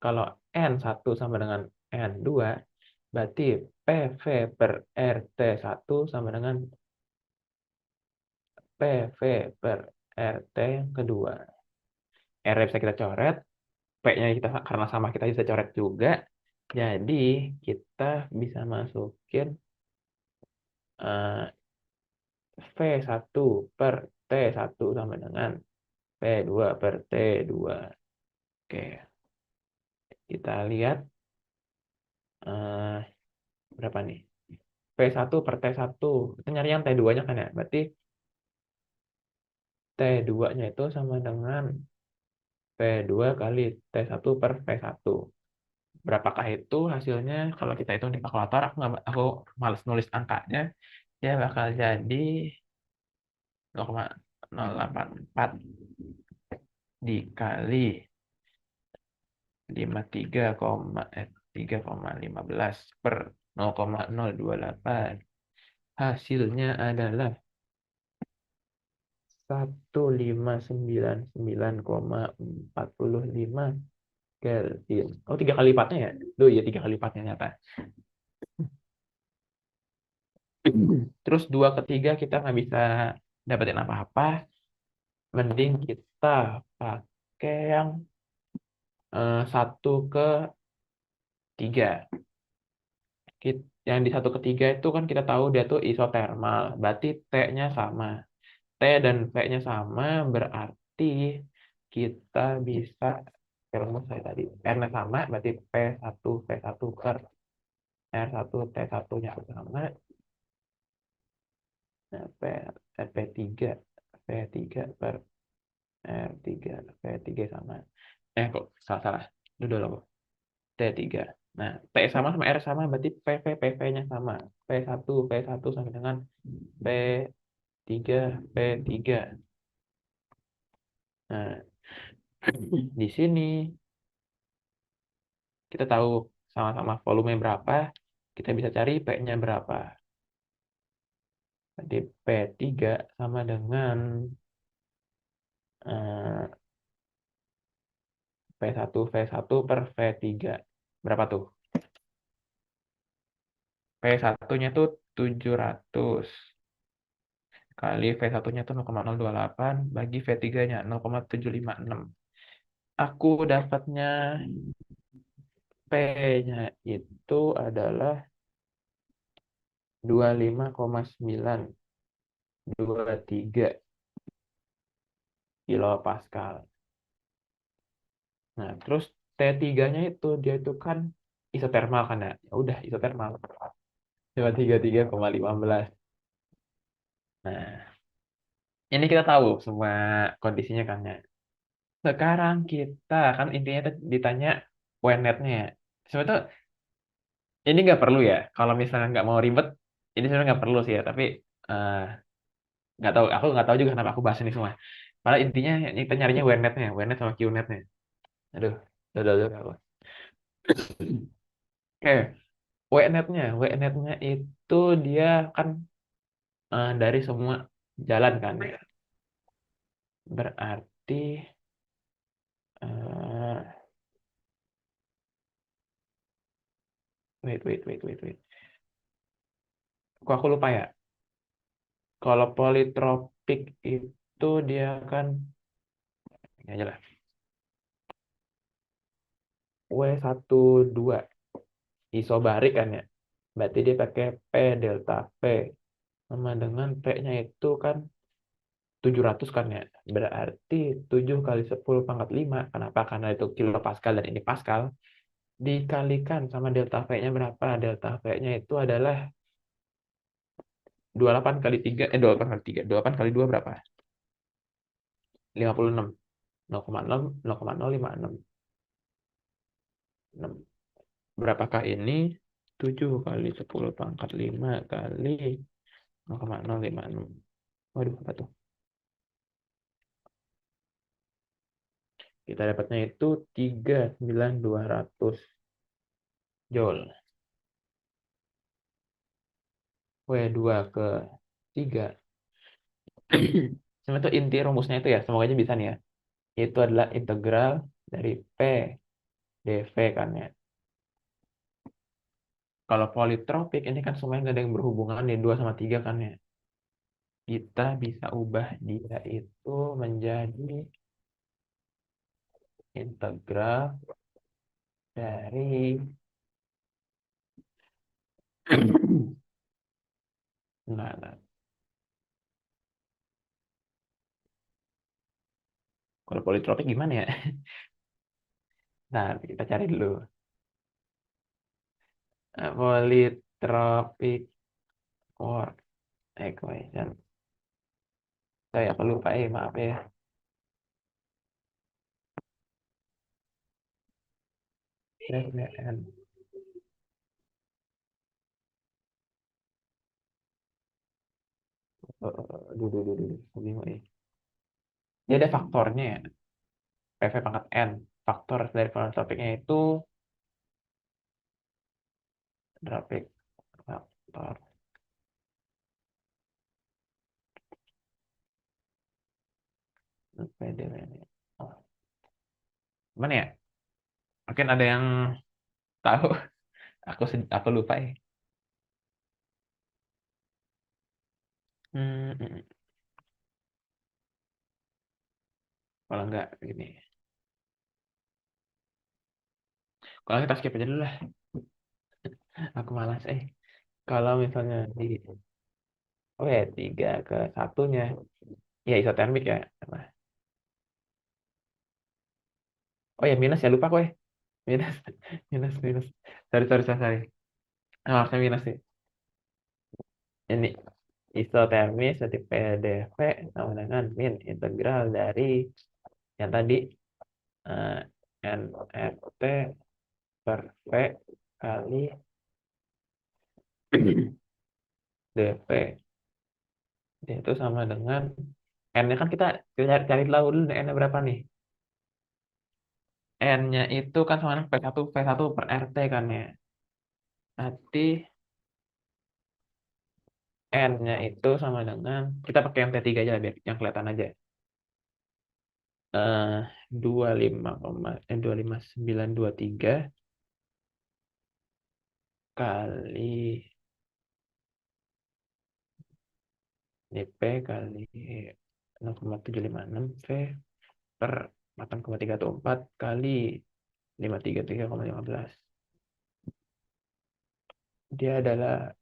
kalau N1 sama dengan N2, berarti PV per RT1 sama dengan PV per RT yang kedua. R bisa kita coret, P-nya kita karena sama kita bisa coret juga. Jadi kita bisa masukin V1 per T1 sama dengan P2 per T2. Oke, kita lihat berapa nih? P1 per T1. Kita nyari yang T2-nya kan ya. Berarti T2-nya itu sama dengan P2 kali T1 per V1. Berapakah itu hasilnya? Kalau kita hitung di kalkulator, aku males nulis angkanya. Dia bakal jadi 0,084 dikali 3,15 per 0,028. Hasilnya adalah 1599,45 Kelvin. Oh, 3 kali lipatnya ya? Duh, ya 3 kali lipatnya nyata. Terus 2 ke 3 kita nggak bisa dapetin apa-apa. Mending kita pakai yang 1 ke 3. Yang di 1 ke 3 itu kan kita tahu dia tuh isotermal. Berarti T-nya sama. T dan V-nya sama berarti kita bisa rumus saya tadi. R-nya sama berarti P1 V1 per R1 T1-nya sama. Nah, P3 V3 per R3 V3 sama. Kok salah. Dulu T3. Nah, T sama R sama berarti PV-nya sama. P1 sama dengan P3 P3. Nah, di sini kita tahu sama-sama volume berapa, kita bisa cari P-nya berapa. Jadi P3 sama dengan P1 V1 per V3. Berapa tuh? P1-nya tuh 700. Kali V1-nya tuh 0,028, bagi V3-nya 0,756. Aku dapatnya P-nya itu adalah 25,923 kilopascal. Nah, terus T3-nya itu dia itu kan isotermal kan ya. Ya udah isotermal. 33,15. Nah, ini kita tahu semua kondisinya kan ya. Sekarang kita kan intinya ditanya WNET-nya ya. Sebetulnya ini nggak perlu ya. Kalau misalnya nggak mau ribet, ini sebenarnya nggak perlu sih ya. Tapi eh, nggak tahu, aku nggak tahu juga kenapa aku bahas ini semua. Padahal intinya kita nyarinya WNET-nya, WNET sama QNET-nya. Aduh, udah. Oke, WNET-nya itu dia kan dari semua jalan kan. Berarti eh, wait. Kok aku lupa ya? Kalau politropik itu dia kan ini aja lah. W12 isobarik kan ya. Berarti dia pakai P delta P sama dengan P-nya itu kan 700 kan ya. Berarti 7 kali 10 pangkat 5. Kenapa? Karena itu kilopascal dan ini pascal. Dikalikan sama delta V-nya berapa? Delta V-nya itu adalah 28 kali 3. 28 kali 3. 28 kali 2 berapa? 56. 0,6, 0,056. Berapakah ini? 7 kali 10 pangkat 5 kali 0,056. Waduh, apa tuh? Kita dapatnya itu 3.9.200 Joule. W2 ke 3. Sebenarnya itu inti rumusnya itu ya, semoga aja bisa nih ya. Itu adalah integral dari P dV kan ya. Kalau politropik ini kan semuanya nggak ada yang berhubungan di 2 sama 3 kan ya. Kita bisa ubah dia itu menjadi integral dari nah, kalau politropik gimana ya? Nah, kita cari dulu. Polytropic work equation. Saya aku lupa maaf ya. N. Dulu, bingung ya. Dia ada faktornya ya. PV pangkat N. Faktor dari politropiknya itu tropik faktor. PDW ini. Oh, gimana ya? Mungkin ada yang tahu. Aku lupa ya. Hmm, hmm. Kalau enggak gini. Kalau kita skip aja dulu lah. Aku malas. Kalau misalnya di W3 ke satunya, ya isotermik ya. Nah, oh ya minus ya lupa gue. Minus, minus. Sorry. Harusnya minus sih. Ini isotermis jadi PDV sama dengan min integral dari yang tadi eh, NRT per V kali dP. Itu sama dengan N-nya kan kita cari tahu dulu N-nya berapa nih. N-nya itu kan sama dengan V1 per RT kan ya. Nanti N-nya itu sama dengan, kita pakai yang T3 aja biar yang kelihatan aja. 25,923 kali DP kali 0,756 V per 8,314 kali 533,15. Dia adalah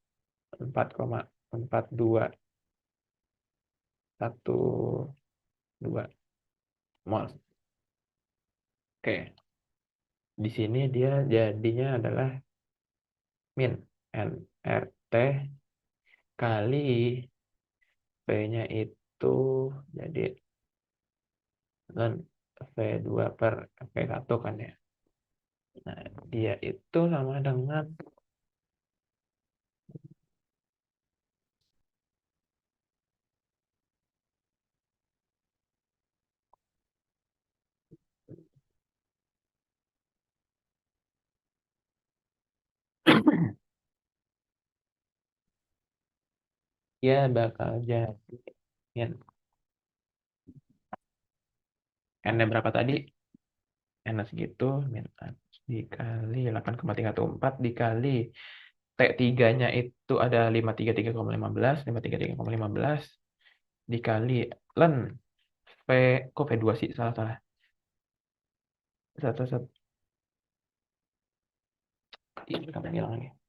4,4212 mol. Oke, di sini dia jadinya adalah min nRT kali V-nya itu jadi dengan V2 per V1 kan ya. Nah, dia itu sama dengan dia bakal jadi min N-nya berapa tadi? N-nya segitu, min dikali 8,314 dikali T3-nya itu ada 533,15 dikali len V, kok V2 sih? Salah. Satu. Ini kapan hilang lagi?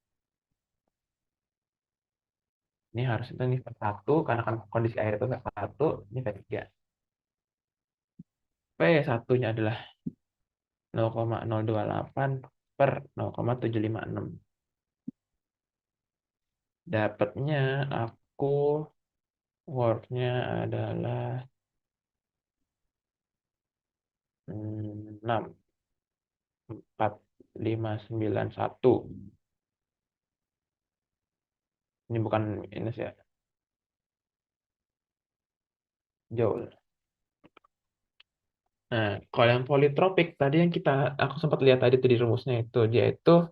Ini harus itu nih V1 karena kan kondisi air itu V1, ini V3. V1-nya adalah 0,028 per 0,756. Dapatnya aku work-nya adalah 6,4591. Ini bukan ini sih ya, Joule. Nah, kalau yang politropik tadi yang aku sempat lihat tadi tuh di rumusnya itu dia itu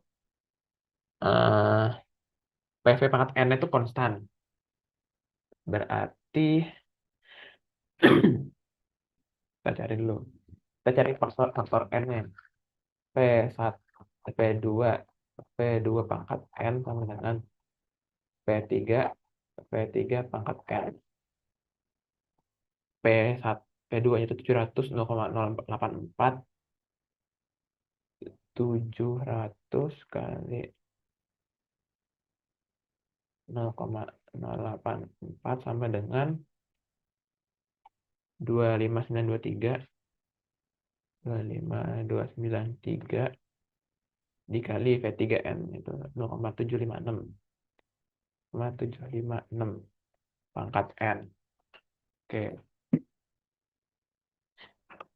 eh, PV pangkat n itu konstan. Berarti kita cari dulu. Kita cari faktor faktor n-nya. P1, P2, P2 pangkat n sama dengan P3, P3 pangkat n. P1, P2 itu 700, 0,084, 700 kali 0,084 sama dengan 25923, 25293 dikali V3N itu 0,756, 0,756 pangkat N. Oke,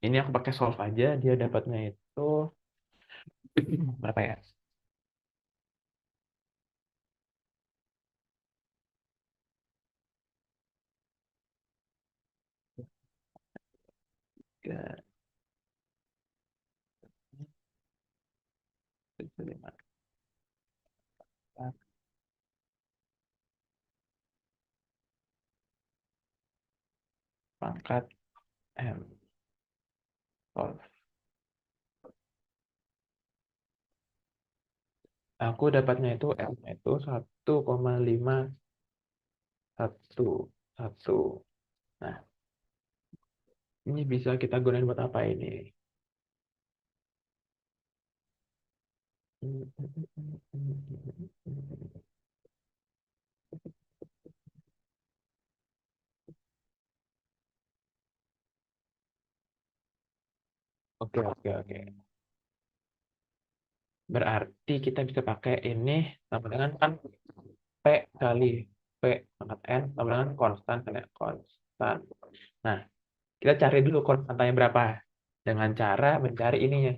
ini aku pakai solve aja, dia dapatnya itu berapa ya? Tiga, 7, 5, 4, pangkat M. Solve. Aku dapatnya itu M itu 1,511. Nah, ini bisa kita gunain buat apa ini? Oke, oke, oke. Berarti kita bisa pakai ini sama dengan kan P kali P pangkat N sama dengan konstan kali konstan. Nah, kita cari dulu konstantanya berapa. Dengan cara mencari ininya.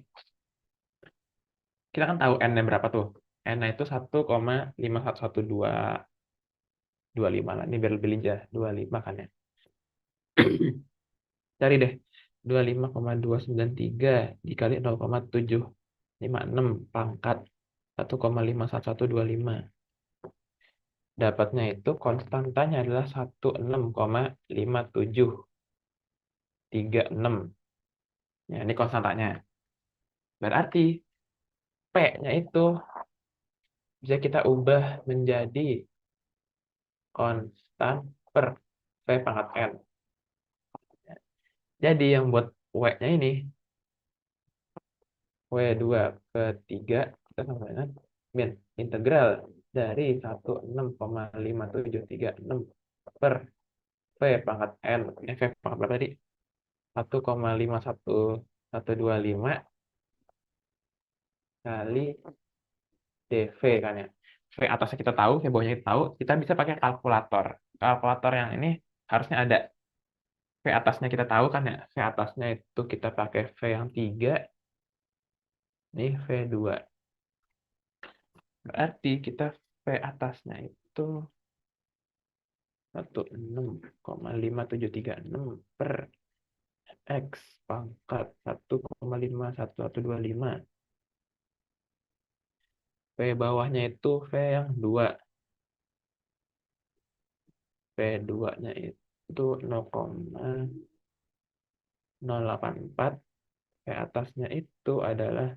Kita kan tahu N-nya berapa tuh. N-nya itu 1,511225 lah. Ini biar lebih lincah. 25 kan ya. Cari deh. 25,293 dikali 0,756 pangkat 1,51125. Dapatnya itu konstantanya adalah 16,5736. Ya, ini konstantanya. Berarti P-nya itu bisa kita ubah menjadi konstan per V pangkat N. Jadi yang buat W-nya ini, W2 ke 3, kita sama dengan min integral dari 16,5736 per V pangkat N. Ini V pangkat berapa tadi? 1,51125 kali dV kan ya. V atasnya kita tahu, V bawahnya kita tahu, kita bisa pakai kalkulator. Kalkulator yang ini harusnya ada. V atasnya kita tahu kan ya. V atasnya itu kita pakai V yang 3, ini V2. Berarti kita V atasnya itu 16,5736 per X pangkat 1,51125. V bawahnya itu V yang 2. V2-nya itu 0,084. V atasnya itu adalah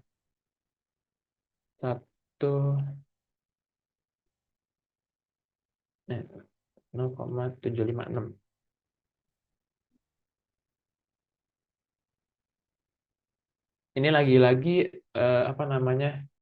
0,756. Ini lagi-lagi apa namanya